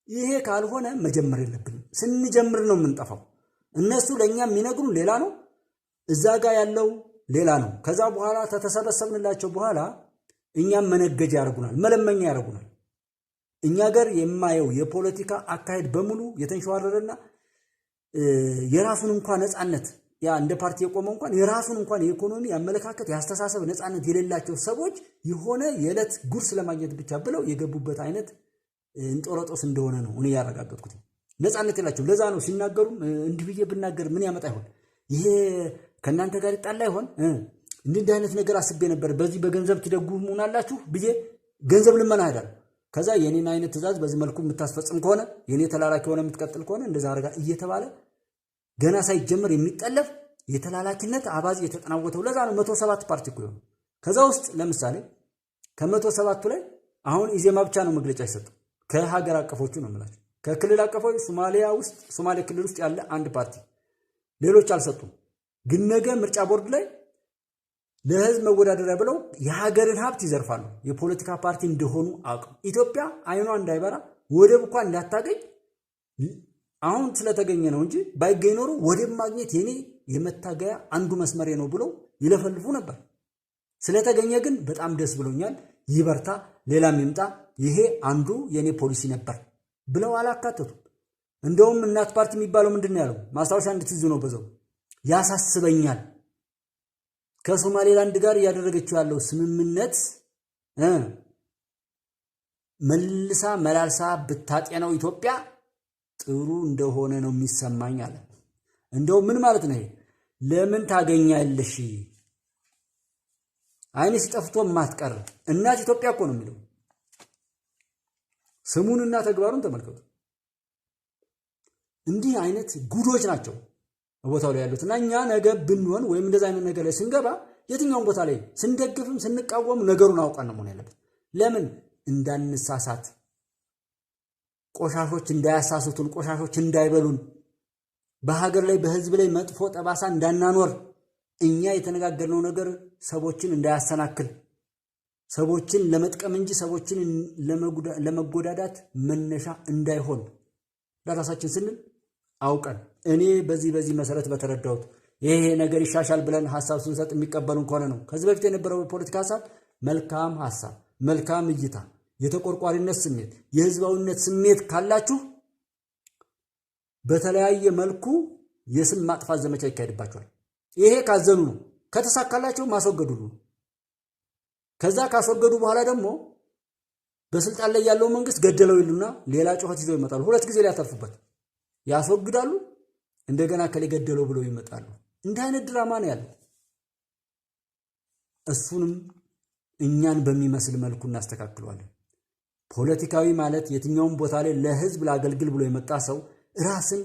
ይሄ ካልሆነ መጀመር የለብንም። ስንጀምር ነው የምንጠፋው። እነሱ ለኛ የሚነግሩን ሌላ ነው፣ እዛ ጋር ያለው ሌላ ነው። ከዛ በኋላ ተተሰበሰብንላቸው በኋላ እኛም መነገጃ ያደርጉናል፣ መለመኛ ያደርጉናል። እኛ ጋር የማየው የፖለቲካ አካሄድ በሙሉ የተንሸዋረረና የራሱን እንኳን ነፃነት ያ እንደ ፓርቲ የቆመው እንኳን የራሱን እንኳን የኢኮኖሚ አመለካከት ያስተሳሰብ ነፃነት የሌላቸው ሰዎች የሆነ የዕለት ጉርስ ለማግኘት ብቻ ብለው የገቡበት አይነት እንጦሮጦስ እንደሆነ ነው እኔ ያረጋገጥኩት። ነፃነት የላቸው። ለዛ ነው ሲናገሩም እንዲህ ብዬ ብናገር ምን ያመጣ ይሆን ይሄ ከእናንተ ጋር ይጣላ ይሆን እንዲህ አይነት ነገር አስቤ ነበር፣ በዚህ በገንዘብ ትደጉሙናላችሁ ብዬ ገንዘብ ልመና ሄዳለሁ። ከዛ የኔን አይነት ትእዛዝ በዚህ መልኩ የምታስፈጽም ከሆነ የኔ ተላላኪ ሆነ የምትቀጥል ከሆነ እንደዛ አርጋ እየተባለ ገና ሳይጀምር የሚጠለፍ የተላላኪነት አባዝ የተጠናወተው። ለዛ ነው 107 ፓርቲ እኮ ይሆን። ከዛ ውስጥ ለምሳሌ ከ107ቱ ላይ አሁን ኢዜማ ብቻ ነው መግለጫ ይሰጠው። ከሀገር አቀፎቹ ነው የምላቸው። ከክልል አቀፎች ሶማሌ ክልል ውስጥ ያለ አንድ ፓርቲ፣ ሌሎች አልሰጡም። ግን ነገ ምርጫ ቦርድ ላይ ለህዝብ መወዳደሪያ ብለው የሀገርን ሀብት ይዘርፋሉ። የፖለቲካ ፓርቲ እንደሆኑ አውቀው ኢትዮጵያ አይኗ እንዳይበራ ወደብ እንኳን እንዳታገኝ አሁን ስለተገኘ ነው እንጂ ባይገኝ ኖሮ ወደብ ማግኘት የኔ የመታገያ አንዱ መስመሬ ነው ብለው ይለፈልፉ ነበር። ስለተገኘ ግን በጣም ደስ ብሎኛል፣ ይበርታ፣ ሌላም ይምጣ፣ ይሄ አንዱ የኔ ፖሊሲ ነበር ብለው አላካተቱም። እንደውም እናት ፓርቲ የሚባለው ምንድን ያለው ማስታወሻ እንድትይዙ ነው በዛው ያሳስበኛል ከሶማሌላንድ ጋር እያደረገችው ያለው ስምምነት መልሳ መላልሳ ብታጤነው ኢትዮጵያ ጥሩ እንደሆነ ነው የሚሰማኝ አለ። እንደው ምን ማለት ነው? ለምን ታገኛለሽ አይኔ ሲጠፍቶ ማትቀር እናት ኢትዮጵያ እኮ ነው የሚለው። ስሙንና ተግባሩን ተመልከቱ። እንዲህ አይነት ጉዶች ናቸው ቦታው ላይ ያሉትና እኛ ነገ ብንሆን ወይም እንደዛ አይነት ነገር ላይ ስንገባ የትኛውን ቦታ ላይ ስንደግፍም ስንቃወም ነገሩን አውቀን ነው መሆን ያለበት። ለምን እንዳንሳሳት፣ ቆሻሾች እንዳያሳሱቱን፣ ቆሻሾች እንዳይበሉን፣ በሀገር ላይ በህዝብ ላይ መጥፎ ጠባሳ እንዳናኖር፣ እኛ የተነጋገርነው ነገር ሰዎችን እንዳያሰናክል፣ ሰዎችን ለመጥቀም እንጂ ሰዎችን ለመጎዳዳት መነሻ እንዳይሆን ለራሳችን ስንል አውቀን እኔ በዚህ መሰረት በተረዳሁት ይሄ ነገር ይሻሻል ብለን ሐሳብ ስንሰጥ የሚቀበሉን ከሆነ ነው። ከዚህ በፊት የነበረው ፖለቲካ ሐሳብ መልካም ሐሳብ፣ መልካም እይታ፣ የተቆርቋሪነት ስሜት፣ የህዝባዊነት ስሜት ካላችሁ በተለያየ መልኩ የስም ማጥፋት ዘመቻ ይካሄድባቸዋል። ይሄ ካዘኑ ነው። ከተሳካላቸው ማስወገዱ ነው። ከዛ ካስወገዱ በኋላ ደግሞ በስልጣን ላይ ያለው መንግስት ገደለው ይሉና ሌላ ጩኸት ይዘው ይመጣሉ። ሁለት ጊዜ ሊያተርፉበት ያስወግዳሉ፣ እንደገና ከሌ ገደለው ብለው ይመጣሉ። እንዲህ አይነት ድራማ ነው ያለው። እሱንም እኛን በሚመስል መልኩ እናስተካክለዋለን። ፖለቲካዊ ማለት የትኛውም ቦታ ላይ ለህዝብ ላገልግል ብሎ የመጣ ሰው ራስን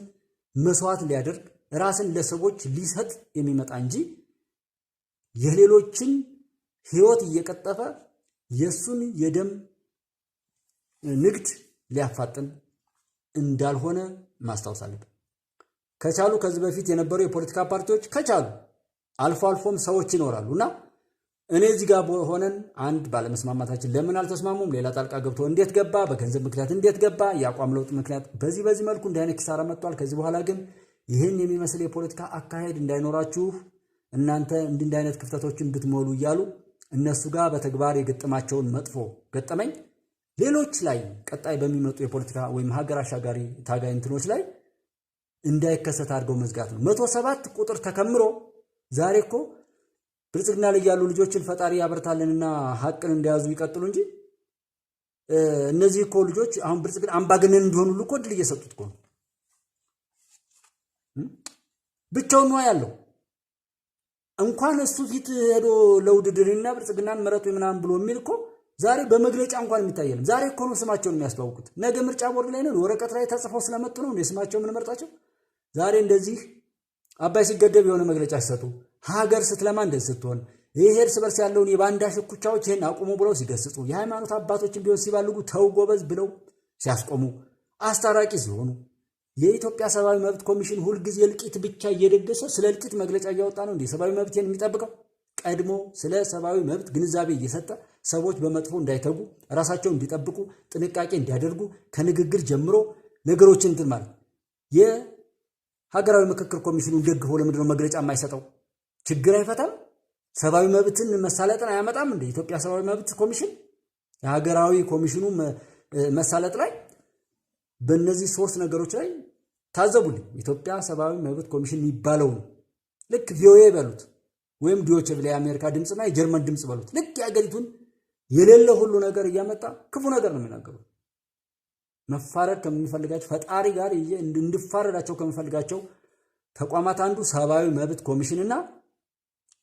መስዋዕት ሊያደርግ ራስን ለሰዎች ሊሰጥ የሚመጣ እንጂ የሌሎችን ህይወት እየቀጠፈ የሱን የደም ንግድ ሊያፋጥን እንዳልሆነ ማስታወስ አለብን። ከቻሉ ከዚህ በፊት የነበሩ የፖለቲካ ፓርቲዎች ከቻሉ አልፎ አልፎም ሰዎች ይኖራሉና እኔ እዚህ ጋር ሆነን አንድ ባለመስማማታችን ለምን አልተስማሙም፣ ሌላ ጣልቃ ገብቶ እንዴት ገባ፣ በገንዘብ ምክንያት እንዴት ገባ፣ የአቋም ለውጥ ምክንያት በዚህ መልኩ እንዲህ አይነት ኪሳራ መጥቷል። ከዚህ በኋላ ግን ይህን የሚመስል የፖለቲካ አካሄድ እንዳይኖራችሁ እናንተ እንዲህ አይነት ክፍተቶችን ብትሞሉ እያሉ እነሱ ጋር በተግባር የገጠማቸውን መጥፎ ገጠመኝ ሌሎች ላይ ቀጣይ በሚመጡ የፖለቲካ ወይም ሀገር አሻጋሪ ታጋይ እንትኖች ላይ እንዳይከሰት አድርገው መዝጋት ነው። 107 ቁጥር ተከምሮ ዛሬ እኮ ብልጽግና ላይ ያሉ ልጆችን ፈጣሪ ያበርታልንና ሀቅን እንደያዙ ይቀጥሉ እንጂ እነዚህ እኮ ልጆች አሁን ብልጽግና አምባገነን እንዲሆኑ እኮ ድል እየሰጡት እኮ ነው። ብቻውን ነው ያለው። እንኳን እሱ ፊት ሄዶ ለውድድርና ብልጽግናን መረጡ ምናምን ብሎ የሚል እኮ ዛሬ በመግለጫ እንኳን የሚታየለም። ዛሬ እኮ ነው ስማቸውን የሚያስተዋውቁት። ነገ ምርጫ ቦርድ ላይ ነው ወረቀት ላይ ተጽፈው ስለመጡ ነው ስማቸው ምን መርጣቸው። ዛሬ እንደዚህ አባይ ሲገደብ የሆነ መግለጫ ሲሰጡ፣ ሀገር ስትለማ እንደዚህ ስትሆን፣ ይሄ እርስ በርስ ያለውን የባንዳ ሽኩቻዎች ይሄን አቁሙ ብለው ሲገስጹ፣ የሃይማኖት አባቶችን ቢሆን ሲባልጉ ተው ጎበዝ ብለው ሲያስቆሙ፣ አስታራቂ ሲሆኑ፣ የኢትዮጵያ ሰብአዊ መብት ኮሚሽን ሁልጊዜ እልቂት ብቻ እየደገሰ ስለ እልቂት መግለጫ እያወጣ ነው እንዴ ሰብአዊ መብትን የሚጠብቀው? ቀድሞ ስለ ሰብአዊ መብት ግንዛቤ እየሰጠ ሰዎች በመጥፎ እንዳይተጉ ራሳቸውን እንዲጠብቁ ጥንቃቄ እንዲያደርጉ ከንግግር ጀምሮ ነገሮችን እንትን ማለት የሀገራዊ ምክክር ኮሚሽኑን ደግፎ ለምንድነው መግለጫ የማይሰጠው? ችግር አይፈታም? ሰብአዊ መብትን መሳለጥን አያመጣም እንደ ኢትዮጵያ ሰብአዊ መብት ኮሚሽን የሀገራዊ ኮሚሽኑ መሳለጥ ላይ በእነዚህ ሶስት ነገሮች ላይ ታዘቡልኝ። ኢትዮጵያ ሰብአዊ መብት ኮሚሽን የሚባለው ልክ ቪኦኤ በሉት ወይም ዶይቼ ቬለ የአሜሪካ ድምጽና የጀርመን ድምጽ በሉት ልክ የአገሪቱን የሌለ ሁሉ ነገር እያመጣ ክፉ ነገር ነው የሚናገሩት። መፋረድ ከሚፈልጋቸው ፈጣሪ ጋር እንድፋረዳቸው ከሚፈልጋቸው ተቋማት አንዱ ሰብአዊ መብት ኮሚሽንና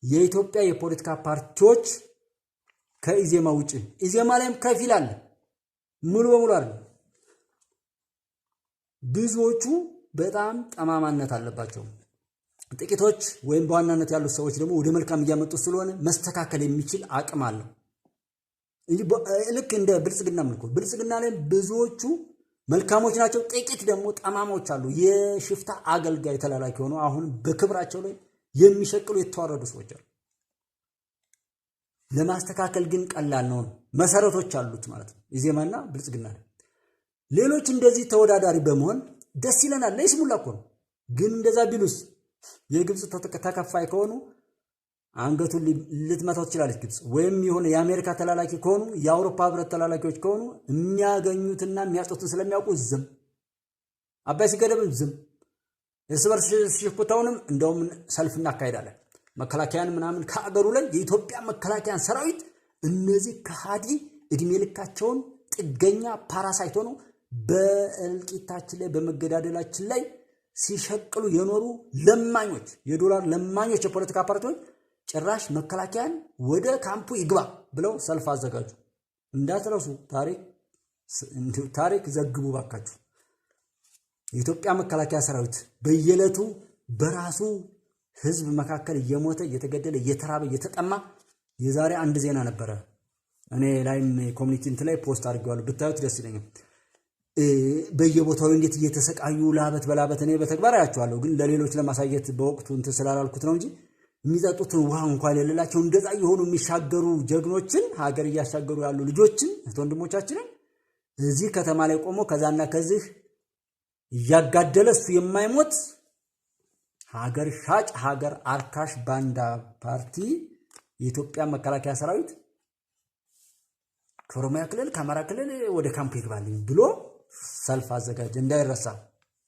የኢትዮጵያ የፖለቲካ ፓርቲዎች ከኢዜማ ውጪ ኢዜማ ላይም ከፊል አለ፣ ሙሉ በሙሉ አይደለም። ብዙዎቹ በጣም ጠማማነት አለባቸው። ጥቂቶች ወይም በዋናነት ያሉት ሰዎች ደግሞ ወደ መልካም እያመጡ ስለሆነ መስተካከል የሚችል አቅም አለው። ልክ እንደ ብልጽግና ምልኮ ብልጽግና ላይ ብዙዎቹ መልካሞች ናቸው፣ ጥቂት ደግሞ ጠማሞች አሉ። የሽፍታ አገልጋይ ተላላኪ ሆነው አሁን በክብራቸው ላይ የሚሸቅሉ የተዋረዱ ሰዎች አሉ። ለማስተካከል ግን ቀላል ነው። መሰረቶች አሉት ማለት ነው ኢዜማና ብልጽግና። ሌሎች እንደዚህ ተወዳዳሪ በመሆን ደስ ይለናል። ለይስሙላ እኮ ነው። ግን እንደዛ ቢሉስ የግብጽ ተከፋይ ከሆኑ አንገቱን ልትመታው ትችላለች ግብጽ። ወይም የሆነ የአሜሪካ ተላላኪ ከሆኑ የአውሮፓ ህብረት ተላላኪዎች ከሆኑ የሚያገኙትና የሚያጡትን ስለሚያውቁ ዝም። አባይ ሲገደብም ዝም። እርስ በርስ ሽኩታውንም እንደውም ሰልፍ እናካሄዳለን። መከላከያን ምናምን ከአገሩ ላይ የኢትዮጵያ መከላከያን ሰራዊት እነዚህ ከሃዲ እድሜ ልካቸውን ጥገኛ ፓራሳይት ሆነው በእልቂታችን ላይ በመገዳደላችን ላይ ሲሸቅሉ የኖሩ ለማኞች፣ የዶላር ለማኞች የፖለቲካ ፓርቲዎች ጭራሽ መከላከያን ወደ ካምፑ ይግባ ብለው ሰልፍ አዘጋጁ። እንዳትረሱ፣ ታሪክ ዘግቡ ባካችሁ። የኢትዮጵያ መከላከያ ሰራዊት በየዕለቱ በራሱ ህዝብ መካከል እየሞተ እየተገደለ እየተራበ እየተጠማ የዛሬ አንድ ዜና ነበረ። እኔ ላይም ኮሚኒቲ እንትን ላይ ፖስት አድርጌዋለሁ፣ ብታዩት ደስ ይለኛል። በየቦታው እንዴት እየተሰቃዩ ላበት በላበት እኔ በተግባር አያቸዋለሁ፣ ግን ለሌሎች ለማሳየት በወቅቱ እንትን ስላላልኩት ነው እንጂ የሚጠጡትን ውሃ እንኳን የሌላቸው እንደዛ የሆኑ የሚሻገሩ ጀግኖችን ሀገር እያሻገሩ ያሉ ልጆችን ወንድሞቻችንን እዚህ ከተማ ላይ ቆሞ ከዛና ከዚህ እያጋደለ እሱ የማይሞት ሀገር ሻጭ ሀገር አርካሽ ባንዳ ፓርቲ የኢትዮጵያ መከላከያ ሰራዊት ከኦሮሚያ ክልል ከአማራ ክልል ወደ ካምፕ ይግባልኝ ብሎ ሰልፍ አዘጋጀ። እንዳይረሳ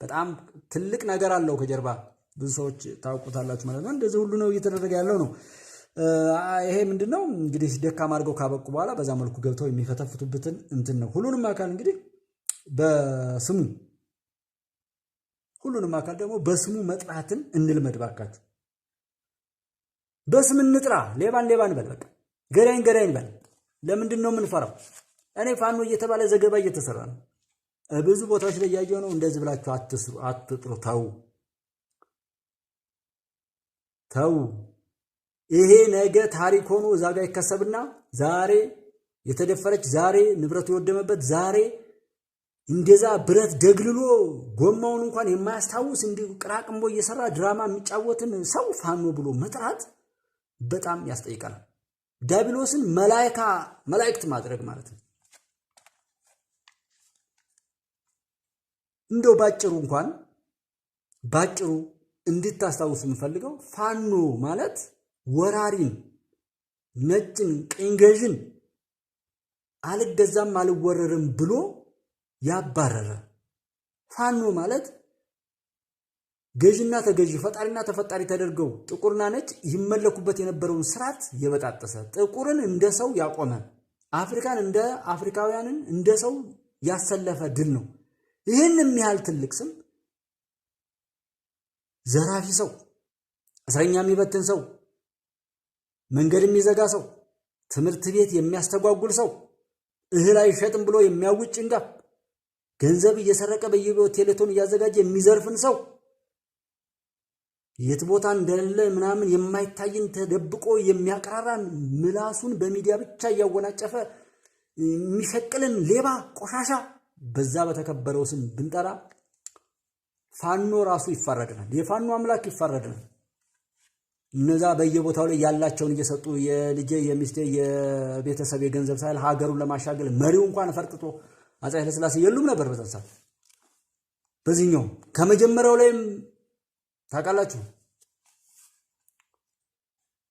በጣም ትልቅ ነገር አለው ከጀርባ ብዙ ሰዎች ታውቁታላችሁ ማለት ነው። እንደዚህ ሁሉ ነው እየተደረገ ያለው ነው። ይሄ ምንድነው እንግዲህ ደካማ አድርገው ካበቁ በኋላ በዛ መልኩ ገብተው የሚፈተፍቱበትን እንትን ነው። ሁሉንም አካል እንግዲህ በስሙ ሁሉንም አካል ደግሞ በስሙ መጥራትን እንልመድ ባካችሁ። በስም እንጥራ። ሌባን ሌባን በል፣ በቃ ገዳይን ገዳይን በል። ለምንድን ነው የምንፈራው? እኔ ፋኖ እየተባለ ዘገባ እየተሰራ ነው ብዙ ቦታዎች ላይ ያየው ነው። እንደዚህ ብላችሁ አትጥሩ። ተው። ይሄ ነገ ታሪክ ሆኖ እዛ ጋር ይከሰብና ዛሬ የተደፈረች ዛሬ ንብረቱ የወደመበት ዛሬ እንደዛ ብረት ደግልሎ ጎማውን እንኳን የማያስታውስ እንዲሁ ቅራቅንቦ እየሰራ ድራማ የሚጫወትን ሰው ፋኖ ብሎ መጥራት በጣም ያስጠይቀናል። ዲያብሎስን መላእክት ማድረግ ማለት ነው። እንደው ባጭሩ እንድታስታውሱ የምፈልገው ፋኖ ማለት ወራሪን፣ ነጭን፣ ቀኝ ገዥን አልገዛም አልወረርም ብሎ ያባረረ ፋኖ ማለት ገዥና ተገዥ ፈጣሪና ተፈጣሪ ተደርገው ጥቁርና ነጭ ይመለኩበት የነበረውን ስርዓት የበጣጠሰ ጥቁርን እንደ ሰው ያቆመ አፍሪካን እንደ አፍሪካውያንን እንደ ሰው ያሰለፈ ድል ነው። ይህን የሚያህል ትልቅ ስም ዘራፊ ሰው፣ እስረኛ የሚበትን ሰው፣ መንገድ የሚዘጋ ሰው፣ ትምህርት ቤት የሚያስተጓጉል ሰው፣ እህል አይሸጥም ብሎ የሚያውጭ ጭንጋፍ፣ ገንዘብ እየሰረቀ በየሆቴሌቶን እያዘጋጀ የሚዘርፍን ሰው፣ የት ቦታ እንደሌለ ምናምን የማይታይን ተደብቆ የሚያቀራራን ምላሱን በሚዲያ ብቻ እያወናጨፈ የሚሸቅልን ሌባ ቆሻሻ በዛ በተከበረው ስም ብንጠራ ፋኖ ራሱ ይፋረደናል። የፋኖ አምላክ ይፋረደናል። እነዛ በየቦታው ላይ ያላቸውን እየሰጡ የልጄ የሚስቴ የቤተሰብ የገንዘብ ሳይል ሀገሩን ለማሻገል መሪው እንኳን ፈርጥቶ አፄ ኃይለ ሥላሴ የሉም ነበር በተንሳት በዚህኛው ከመጀመሪያው ላይም ታውቃላችሁ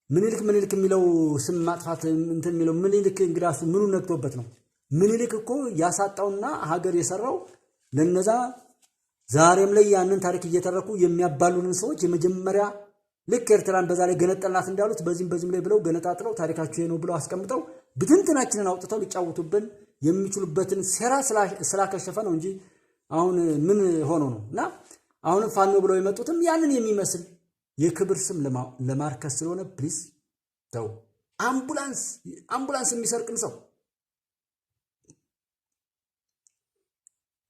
ምኒልክ የሚለው ስም ማጥፋት እንትን የሚለው ምኒልክ እንግዳሱ ምኑ ነክቶበት ነው? ምኒልክ እኮ ያሳጣውና ሀገር የሰራው ለነዛ ዛሬም ላይ ያንን ታሪክ እየተረኩ የሚያባሉንን ሰዎች የመጀመሪያ ልክ ኤርትራን በዛ ላይ ገነጠልናት እንዳሉት በዚህም ላይ ብለው ገነጣጥለው ታሪካቸው ነው ብለው አስቀምጠው ብትንትናችንን አውጥተው ሊጫወቱብን የሚችሉበትን ሴራ ስላከሸፈ ነው እንጂ አሁን ምን ሆኖ ነው? እና አሁንም ፋኖ ብለው የመጡትም ያንን የሚመስል የክብር ስም ለማርከስ ስለሆነ ፕሊዝ ተው። አምቡላንስ የሚሰርቅን ሰው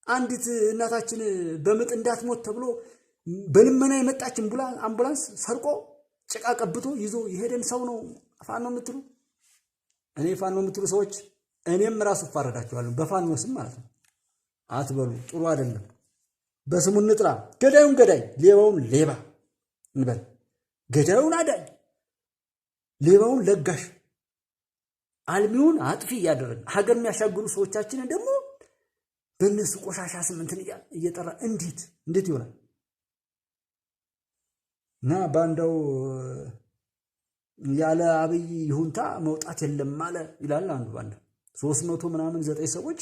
አንዲት እናታችን በምጥ እንዳትሞት ተብሎ በልመና የመጣች አምቡላንስ ሰርቆ ጭቃ ቀብቶ ይዞ የሄደን ሰው ነው ፋኖ የምትሉ? እኔ ፋኖ የምትሉ ሰዎች እኔም ራሱ እፋረዳቸዋለሁ በፋኖ ስም ማለት ነው። አትበሉ፣ ጥሩ አይደለም። በስሙ እንጥራ። ገዳዩን ገዳይ፣ ሌባውን ሌባ እንበል። ገዳዩን አዳኝ፣ ሌባውን ለጋሽ፣ አልሚውን አጥፊ እያደረግን ሀገር የሚያሻግሩ ሰዎቻችንን ደግሞ በእነሱ ቆሻሻ ስም እንትን እየጠራ እንዴት ይሆናል? እና ባንዳው ያለ አብይ ይሁንታ መውጣት የለም አለ ይላል አንዱ ባንዳ። 300 ምናምን 9 ሰዎች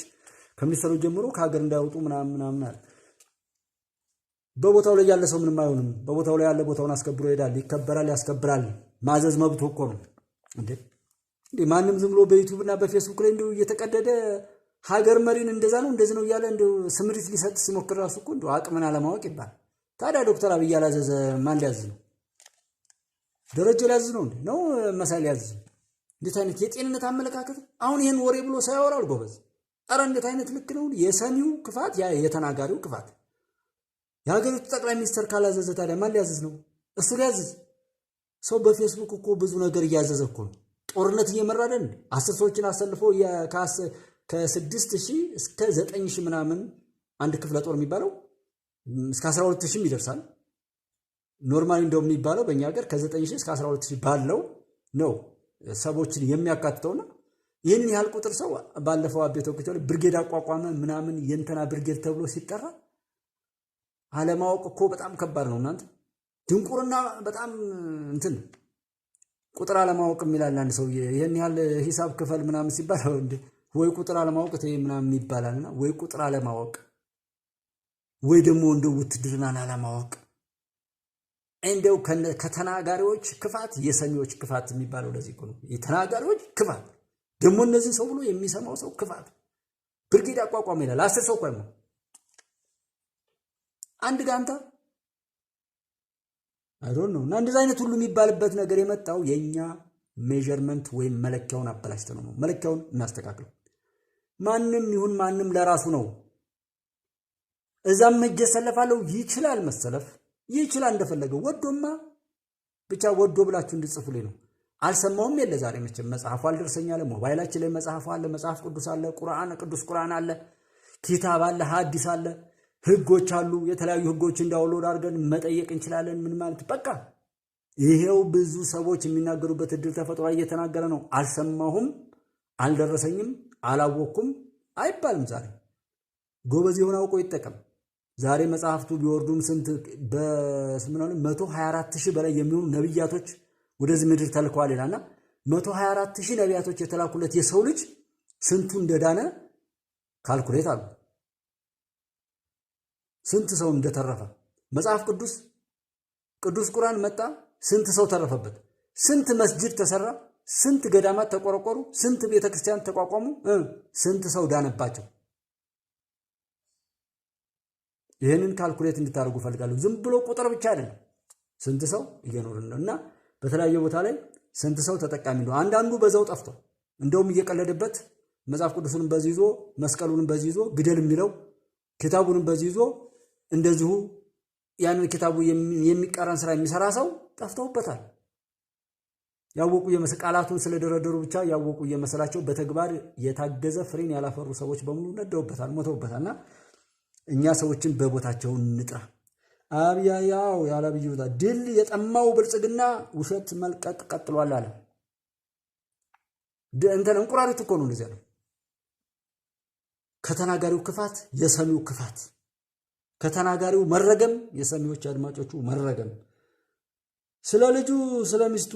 ከሚኒስተሩ ጀምሮ ከሀገር እንዳይወጡ ምናምን አለ። በቦታው ላይ ያለ ሰው ምንም አይሆንም። በቦታው ላይ ያለ ቦታውን አስከብሮ ይሄዳል፣ ይከበራል፣ ያስከብራል። ማዘዝ መብቱ እኮ ነው እንዴ! ማንም ዝም ብሎ በዩቲዩብ እና በፌስቡክ ላይ እንደው እየተቀደደ ሀገር መሪን እንደዛ ነው እንደዚህ ነው እያለ እንደው ስምሪት ሊሰጥ ሲሞክር ራሱ እኮ እንደው አቅምን አለማወቅ ይባላል። ታዲያ ዶክተር አብይ ያላዘዘ ማን ሊያዝዝ ነው? ደረጀ ሊያዝዝ ነው እንዴ? ነው መሳይ ሊያዝዝ? እንዴት አይነት የጤንነት አመለካከት! አሁን ይሄን ወሬ ብሎ ሳያወራው ጎበዝ። ኧረ እንዴት አይነት ልክ ነው! የሰሚው ክፋት፣ የተናጋሪው ክፋት። የሀገሪቱ ጠቅላይ ሚኒስትር ካላዘዘ ታዲያ ማን ሊያዝዝ ነው? እሱ ሊያዝዝ። ሰው በፌስቡክ እኮ ብዙ ነገር እያዘዘ እኮ ነው። ጦርነት እየመራ አይደል? 10 ሰዎችን አሰልፎ ከ6000 እስከ 9000 ምናምን አንድ ክፍለ ጦር የሚባለው እስከ 12000 ይደርሳል። ኖርማሊ እንደውም የሚባለው በእኛ ሀገር ከ9000 እስከ 12000 ባለው ነው ሰዎችን የሚያካትተውና ይህንን ያህል ቁጥር ሰው ባለፈው አቤቶ ከተለ ብርጌድ አቋቋመ ምናምን የእንተና ብርጌድ ተብሎ ሲጠራ አለማወቅ እኮ በጣም ከባድ ነው። እናንተ ድንቁርና በጣም እንትን ቁጥር አለማወቅ የሚላል አንድ ሰው ይሄን ያህል ሂሳብ ክፈል ምናምን ሲባል እንዴ ወይ ቁጥር አለማወቅ ምናምን ይባላልና ወይ ቁጥር አለማወቅ ወይ ደግሞ እንደው ውትድርናን አለማወቅ እንደው ከተናጋሪዎች ክፋት የሰሚዎች ክፋት የሚባለው ለዚህ እኮ ነው። የተናጋሪዎች ክፋት ደግሞ እነዚህ ሰው ብሎ የሚሰማው ሰው ክፋት ብርጌድ አቋቋም ይላል 10 ሰው ቆይሞ አንድ ጋንታ አይዶን ነው። እና እንደዚህ አይነት ሁሉ የሚባልበት ነገር የመጣው የኛ ሜዠርመንት ወይም መለኪያውን አበላሽተው ነው። መለኪያውን እናስተካክለው። ማንም ይሁን ማንም ለራሱ ነው። እዛም ሄጄ ሰለፋለሁ ይችላል መሰለፍ ይችላል እንደፈለገው ወዶማ ብቻ ወዶ ብላችሁ እንድጽፉልኝ ነው። አልሰማውም የለ ዛሬ መቼም መጽሐፉ አልደረሰኛለ። ሞባይላችን ላይ መጽሐፉ አለ፣ መጽሐፍ ቅዱስ አለ፣ ቁርአን ቅዱስ ቁርአን አለ፣ ኪታብ አለ፣ ሐዲስ አለ፣ ህጎች አሉ። የተለያዩ ህጎች እንዳውሎድ አድርገን መጠየቅ እንችላለን። ምን ማለት በቃ ይሄው ብዙ ሰዎች የሚናገሩበት እድል ተፈጥሮ እየተናገረ ነው። አልሰማሁም፣ አልደረሰኝም፣ አላወኩም አይባልም። ዛሬ ጎበዝ የሆነ አውቆ ይጠቀም። ዛሬ መጽሐፍቱ ቢወርዱም ስንት በስምናሉ 124,000 በላይ የሚሆኑ ነብያቶች ወደዚህ ምድር ተልከዋል ይላልና 124,000 ነብያቶች የተላኩለት የሰው ልጅ ስንቱ እንደዳነ ካልኩሌት አሉ። ስንት ሰው እንደተረፈ መጽሐፍ ቅዱስ ቁርአን መጣ፣ ስንት ሰው ተረፈበት፣ ስንት መስጂድ ተሰራ፣ ስንት ገዳማት ተቆረቆሩ፣ ስንት ቤተክርስቲያን ተቋቋሙ፣ ስንት ሰው ዳነባቸው። ይሄንን ካልኩሌት እንድታደርጉ ፈልጋለሁ። ዝም ብሎ ቁጥር ብቻ አይደለም፣ ስንት ሰው እየኖርን ነው እና በተለያየ ቦታ ላይ ስንት ሰው ተጠቃሚ ነው። አንዳንዱ በዛው ጠፍቷል። እንደውም እየቀለደበት መጽሐፍ ቅዱስንም በዚህ ይዞ መስቀሉንም በዚህ ይዞ ግደል የሚለው ኪታቡንም በዚህ ይዞ እንደዚሁ ያንን ኪታቡ የሚቀራን ስራ የሚሰራ ሰው ጠፍተውበታል። ያወቁ ቃላቱን ስለደረደሩ ብቻ ያወቁ የመሰላቸው በተግባር የታገዘ ፍሬን ያላፈሩ ሰዎች በሙሉ ነደውበታል፣ ሞተውበታልና እኛ ሰዎችን በቦታቸው እንጥራ። አብያያው ያላብዩ ድል የጠማው ብልጽግና ውሸት መልቀቅ ቀጥሏል አለ። እንተን እንቁራሪት እኮ ነው እንደዚህ ያለው። ከተናጋሪው ክፋት የሰሚው ክፋት፣ ከተናጋሪው መረገም የሰሚዎች አድማጮቹ መረገም። ስለ ልጁ ስለ ሚስቱ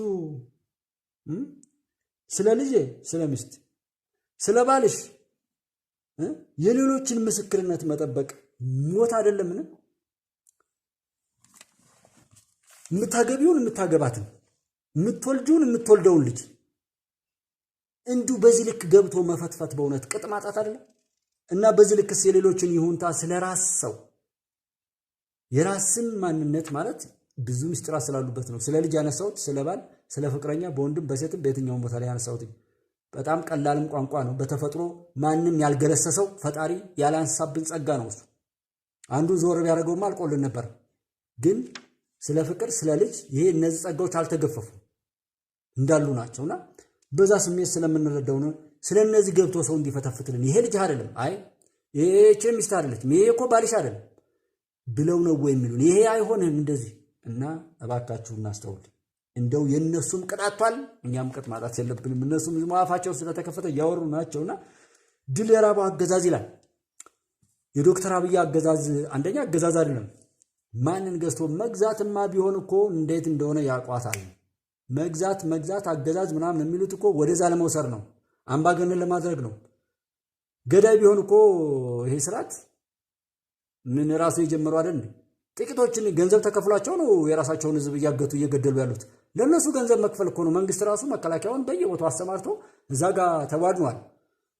ስለ ልጄ ስለ ሚስት ስለ ባልሽ የሌሎችን ምስክርነት መጠበቅ ሞት አይደለምን? የምታገቢውን የምታገባትን የምትወልጂውን የምትወልደውን ልጅ እንዲሁ በዚህ ልክ ገብቶ መፈትፈት በእውነት ቅጥ ማጣት አይደለም? እና በዚህ ልክስ የሌሎችን ይሁንታ ስለራስ ሰው የራስን ማንነት ማለት ብዙ ምስጢራት ስላሉበት ነው። ስለ ልጅ ያነሳሁት ስለ ባል ስለ ፍቅረኛ በወንድም በሴትም በየትኛውም ቦታ ላይ ያነሳሁት በጣም ቀላልም ቋንቋ ነው። በተፈጥሮ ማንም ያልገለሰሰው ፈጣሪ ያላንሳብን ጸጋ ነው እሱ። አንዱ ዞር ቢያደርገውማ አልቆልን ነበር። ግን ስለ ፍቅር ስለ ልጅ ይሄ እነዚህ ጸጋዎች አልተገፈፉ እንዳሉ ናቸውና በዛ ስሜት ስለምንረዳው ነው ስለ እነዚህ ገብቶ ሰው እንዲፈተፍትልን ይሄ ልጅ አይደለም፣ አይ ይሄ ሚስት አይደለችም፣ ይሄ እኮ ባልሽ አይደለም ብለው ነው ወይ የሚሉን። ይሄ አይሆንም እንደዚህ እና እባካችሁ እናስተውል። እንደው የነሱም ቅጣቷል እኛም ቅጥ ማጣት የለብንም። እነሱም ማፋቸው ስለተከፈተ ያወሩ ናቸውና ድል የራበው አገዛዝ ይላል። የዶክተር አብይ አገዛዝ አንደኛ አገዛዝ አይደለም። ማንን ገዝቶ መግዛትማ ቢሆን እኮ እንዴት እንደሆነ ያቋታል። መግዛት አገዛዝ ምናምን የሚሉት እኮ ወደዛ ለመውሰድ ነው፣ አምባገነን ለማድረግ ነው። ገዳይ ቢሆን እኮ ይሄ ስርዓት ምን ራሱ የጀመረው አይደል? ጥቂቶችን ገንዘብ ተከፍሏቸው ነው የራሳቸውን ህዝብ እያገቱ እየገደሉ ያሉት። ለነሱ ገንዘብ መክፈል እኮ ነው። መንግስት ራሱ መከላከያውን በየቦታው አሰማርቶ እዛ ጋር ተዋድኗል።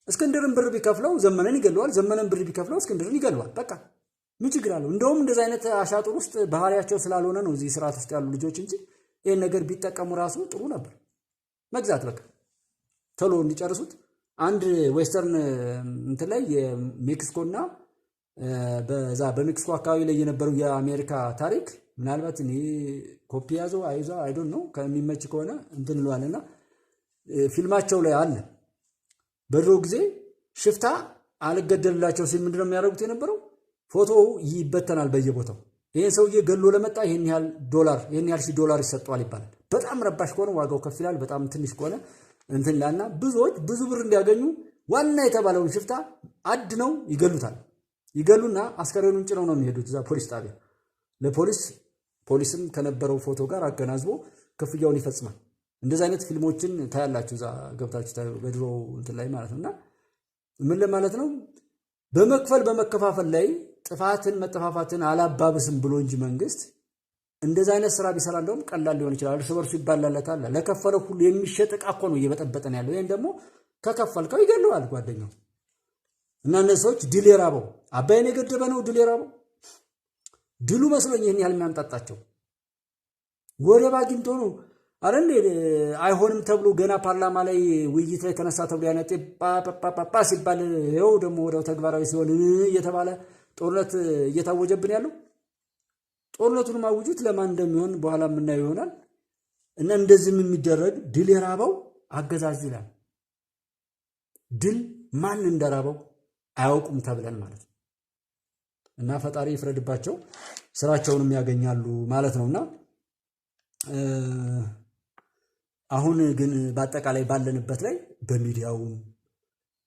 እስክንድርን ብር ቢከፍለው ዘመነን ይገለዋል፣ ዘመነን ብር ቢከፍለው እስክንድርን ይገለዋል። በቃ ምን ችግር አለው? እንደውም እንደዚህ አይነት አሻጥር ውስጥ ባህሪያቸው ስላልሆነ ነው እዚህ ስርዓት ውስጥ ያሉ ልጆች እንጂ ይሄን ነገር ቢጠቀሙ ራሱ ጥሩ ነበር። መግዛት በቃ ቶሎ እንዲጨርሱት። አንድ ዌስተርን እንትን ላይ የሜክሲኮና በዛ በሜክሲኮ አካባቢ ላይ የነበረው የአሜሪካ ታሪክ ምናልባት እኔ ኮፒ ያዘው አይዞ አይ ዶንት ኖ ከሚመች ከሆነ እንትን እንለዋለና ፊልማቸው ላይ አለ። በድሮ ጊዜ ሽፍታ አልገደልላቸው ሲል ምንድነው የሚያደርጉት የነበረው? ፎቶው ይበተናል በየቦታው። ይሄን ሰውዬ ገሎ ለመጣ ይሄን ያህል ዶላር ይሄን ያህል ሺህ ዶላር ይሰጣል ይባላል። በጣም ረባሽ ከሆነ ዋጋው ከፍ ይላል። በጣም ትንሽ ከሆነ እንትን ላና ብዙዎች ብዙ ብር እንዲያገኙ ዋና የተባለውን ሽፍታ አድነው ይገሉታል። ይገሉና አስከሬኑን ጭነው ነው የሚሄዱት እዛ ፖሊስ ጣቢያ። ፖሊስም ከነበረው ፎቶ ጋር አገናዝቦ ክፍያውን ይፈጽማል። እንደዚህ አይነት ፊልሞችን ታያላችሁ፣ እዛ ገብታችሁ ታዩ፣ በድሮ እንትን ላይ ማለት ነውና ምን ለማለት ነው? በመክፈል በመከፋፈል ላይ ጥፋትን መጠፋፋትን አላባብስም ብሎ እንጂ መንግስት እንደዛ አይነት ስራ ቢሰራ እንደውም ቀላል ሊሆን ይችላል። እርስ በርሱ ይባላልታል። ለከፈለው ሁሉ የሚሸጥ ዕቃ እኮ ነው እየበጠበጠን ያለው። ይሄን ደግሞ ከከፈልከው ይገለዋል ጓደኛው። እና እነዚህ ሰዎች ድል የራበው አባይን የገደበ ነው ድል የራበው። ድሉ መስሎኝ ይህን ያህል የሚያምጣጣቸው ወደብ አግኝቶ ነው አይደል? አይሆንም ተብሎ ገና ፓርላማ ላይ ውይይት ላይ ተነሳ ተብሎ ያነጤ ፓፓፓፓ ሲባል ይኸው ደግሞ ወደው ተግባራዊ ሲሆን እየተባለ ጦርነት እየታወጀብን ያለው። ጦርነቱን ማውጁት ለማን እንደሚሆን በኋላ የምናየው ይሆናል። እና እንደዚህም የሚደረግ ድል የራበው አገዛዝ ይላል። ድል ማን እንደራበው አያውቁም ተብለን ማለት ነው። እና ፈጣሪ ይፍረድባቸው፣ ስራቸውንም ያገኛሉ ማለት ነውና አሁን ግን በአጠቃላይ ባለንበት ላይ በሚዲያውም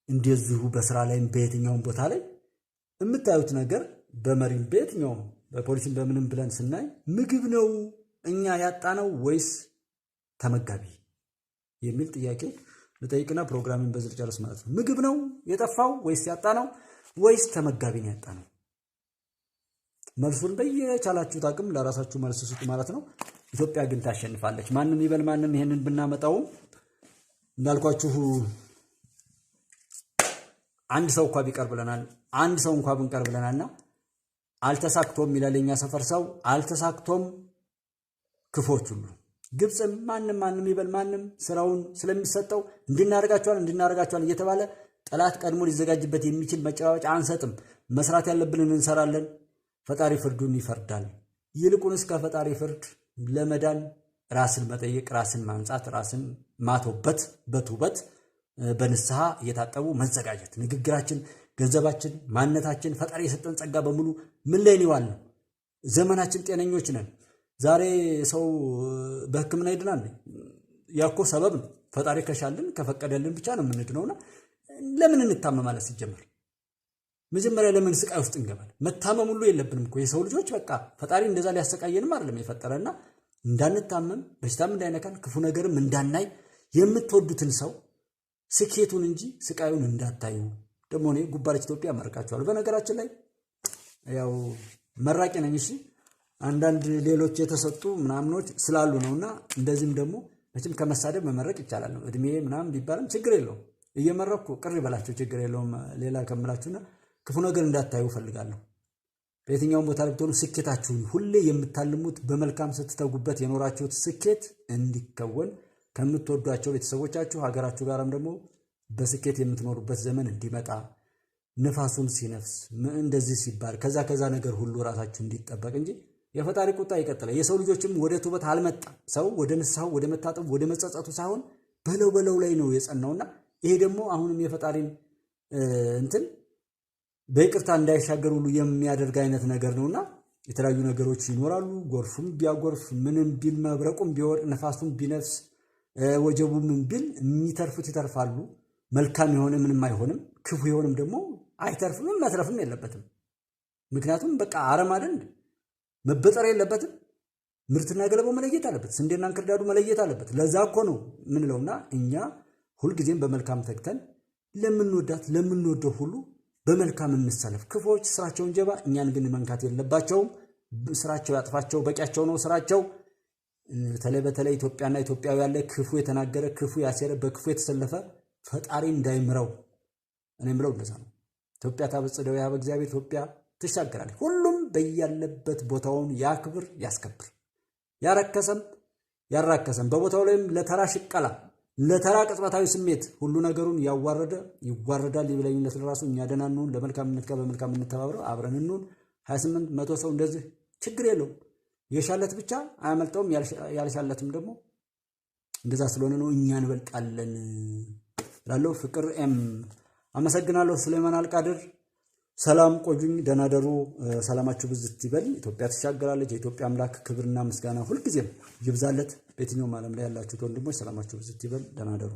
እንደዚሁ በስራ ላይም በየትኛውም ቦታ ላይ የምታዩት ነገር በመሪም በየትኛውም በፖሊሲም በምንም ብለን ስናይ ምግብ ነው እኛ ያጣነው ወይስ ተመጋቢ የሚል ጥያቄ ልጠይቅና ፕሮግራሚን በዝል ጨርስ ማለት ነው። ምግብ ነው የጠፋው ወይስ ያጣነው ወይስ ተመጋቢ ነው ያጣነው? መልሱን በየቻላችሁት አቅም ለራሳችሁ መልስ ስጡ ማለት ነው። ኢትዮጵያ ግን ታሸንፋለች። ማንም ይበል ማንም ይሄንን ብናመጣው እንዳልኳችሁ አንድ ሰው እንኳን ቢቀርብልናል አንድ ሰው እንኳን ብንቀርብልናልና አልተሳክቶም ይላል የኛ ሰፈር ሰው። አልተሳክቶም ክፎች ሁሉ ግብፅም ማንም ይበል ማንም ስራውን ስለሚሰጠው እንድናረጋቸዋል እየተባለ ጠላት ቀድሞ ሊዘጋጅበት የሚችል መጨባበጫ አንሰጥም። መስራት ያለብንን እንሰራለን። ፈጣሪ ፍርዱን ይፈርዳል። ይልቁንስ ከፈጣሪ ፍርድ ለመዳን ራስን መጠየቅ፣ ራስን ማንጻት፣ ራስን ማቶበት በትውበት በንስሐ እየታጠቡ መዘጋጀት። ንግግራችን፣ ገንዘባችን፣ ማንነታችን ፈጣሪ የሰጠን ጸጋ በሙሉ ምን ላይ ነው? ዘመናችን ጤነኞች ነን። ዛሬ ሰው በሕክምና ይድናል። ያኮ ሰበብ ነው። ፈጣሪ ከሻልን ከፈቀደልን ብቻ ነው የምንድነውና ለምን እንታመማለን? ሲጀመር መጀመሪያ ለምን ስቃይ ውስጥ እንገባል? መታመም ሁሉ የለብንም እኮ የሰው ልጆች። በቃ ፈጣሪ እንደዛ ሊያሰቃየንም አይደለም የፈጠረና እንዳንታመም በሽታም እንዳይነካን ክፉ ነገርም እንዳናይ የምትወዱትን ሰው ስኬቱን እንጂ ስቃዩን እንዳታዩ። ደግሞ እኔ ጉባለች ኢትዮጵያ መርቃቸዋለሁ። በነገራችን ላይ ያው መራቂ ነኝ። እሺ አንዳንድ ሌሎች የተሰጡ ምናምኖች ስላሉ ነውና እንደዚህም ደግሞ መቼም ከመሳደብ መመረቅ ይቻላል ነው። እድሜ ምናምን ቢባልም ችግር የለውም። እየመረኩ ቅር ይበላቸው ችግር የለውም። ሌላ ከምላችሁና ክፉ ነገር እንዳታዩ ፈልጋለሁ። በየትኛውም ቦታ ላይ ብትሆኑ ስኬታችሁን ሁሌ የምታልሙት በመልካም ስትተጉበት የኖራችሁት ስኬት እንዲከወን ከምትወዷቸው ቤተሰቦቻችሁ ሀገራችሁ ጋርም ደግሞ በስኬት የምትኖሩበት ዘመን እንዲመጣ ንፋሱን ሲነፍስ እንደዚህ ሲባል ከዛ ነገር ሁሉ ራሳችሁ እንዲጠበቅ እንጂ የፈጣሪ ቁጣ ይቀጥላል። የሰው ልጆችም ወደ ተውበት አልመጣም። ሰው ወደ ንስሐው ወደ መታጠብ ወደ መጸጸቱ ሳይሆን በለው ላይ ነው የጸናውና ይሄ ደግሞ አሁንም የፈጣሪን እንትን በይቅርታ እንዳይሻገር ሁሉ የሚያደርግ አይነት ነገር ነውና የተለያዩ ነገሮች ይኖራሉ። ጎርፉም ቢያጎርፍ ምንም ቢል መብረቁም ቢወርቅ ነፋሱም ቢነፍስ ወጀቡም ቢል የሚተርፉት ይተርፋሉ። መልካም የሆነ ምንም አይሆንም፣ ክፉ የሆነም ደግሞ አይተርፍም፣ መትረፍም የለበትም። ምክንያቱም በቃ አረም አይደል መበጠር የለበትም። ምርትና ገለባው መለየት አለበት። ስንዴና እንክርዳዱ መለየት አለበት። ለዛ እኮ ነው ምንለውና እኛ ሁልጊዜም በመልካም ተግተን ለምንወዳት ለምንወደው ሁሉ በመልካም እንሰለፍ። ክፎች ስራቸውን ጀባ፣ እኛን ግን መንካት የለባቸውም። ስራቸው ያጥፋቸው፣ በቂያቸው ነው ስራቸው። በተለይ ኢትዮጵያና ኢትዮጵያዊ ያለ ክፉ የተናገረ ክፉ ያሴረ በክፉ የተሰለፈ ፈጣሪ እንዳይምረው እኔ ምለው እንደዛ ነው። ኢትዮጵያ ታበጽደው ያበ እግዚአብሔር ኢትዮጵያ ትሻገራለች። ሁሉም በያለበት ቦታውን ያክብር ያስከብር። ያረከሰም ያራከሰም በቦታው ላይም ለተራ ሽቀላ ለተራ ቅጽበታዊ ስሜት ሁሉ ነገሩን ያዋረደ ይዋረዳል። ይብለኝነት ለራሱ እኛ ደህና እንሁን፣ ለመልካምነት ጋር በመልካም እንተባብረው፣ አብረን እንሁን። 28 100 ሰው እንደዚህ ችግር የለውም። የሻለት ብቻ አያመልጠውም፣ ያልሻለትም ደግሞ እንደዛ ስለሆነ ነው። እኛ እንበልጣለን ላለው ፍቅር አመሰግናለሁ። ሱሌማን አልቃድር ሰላም ቆዩኝ፣ ደህና ደሩ። ሰላማችሁ ብዝት ይበል። ኢትዮጵያ ትሻገራለች። የኢትዮጵያ አምላክ ክብርና ምስጋና ሁልጊዜም ይብዛለት። በየትኛውም ዓለም ላይ ያላችሁት ወንድሞች ሰላማችሁ ብዝት ይበል። ደህና ደሩ።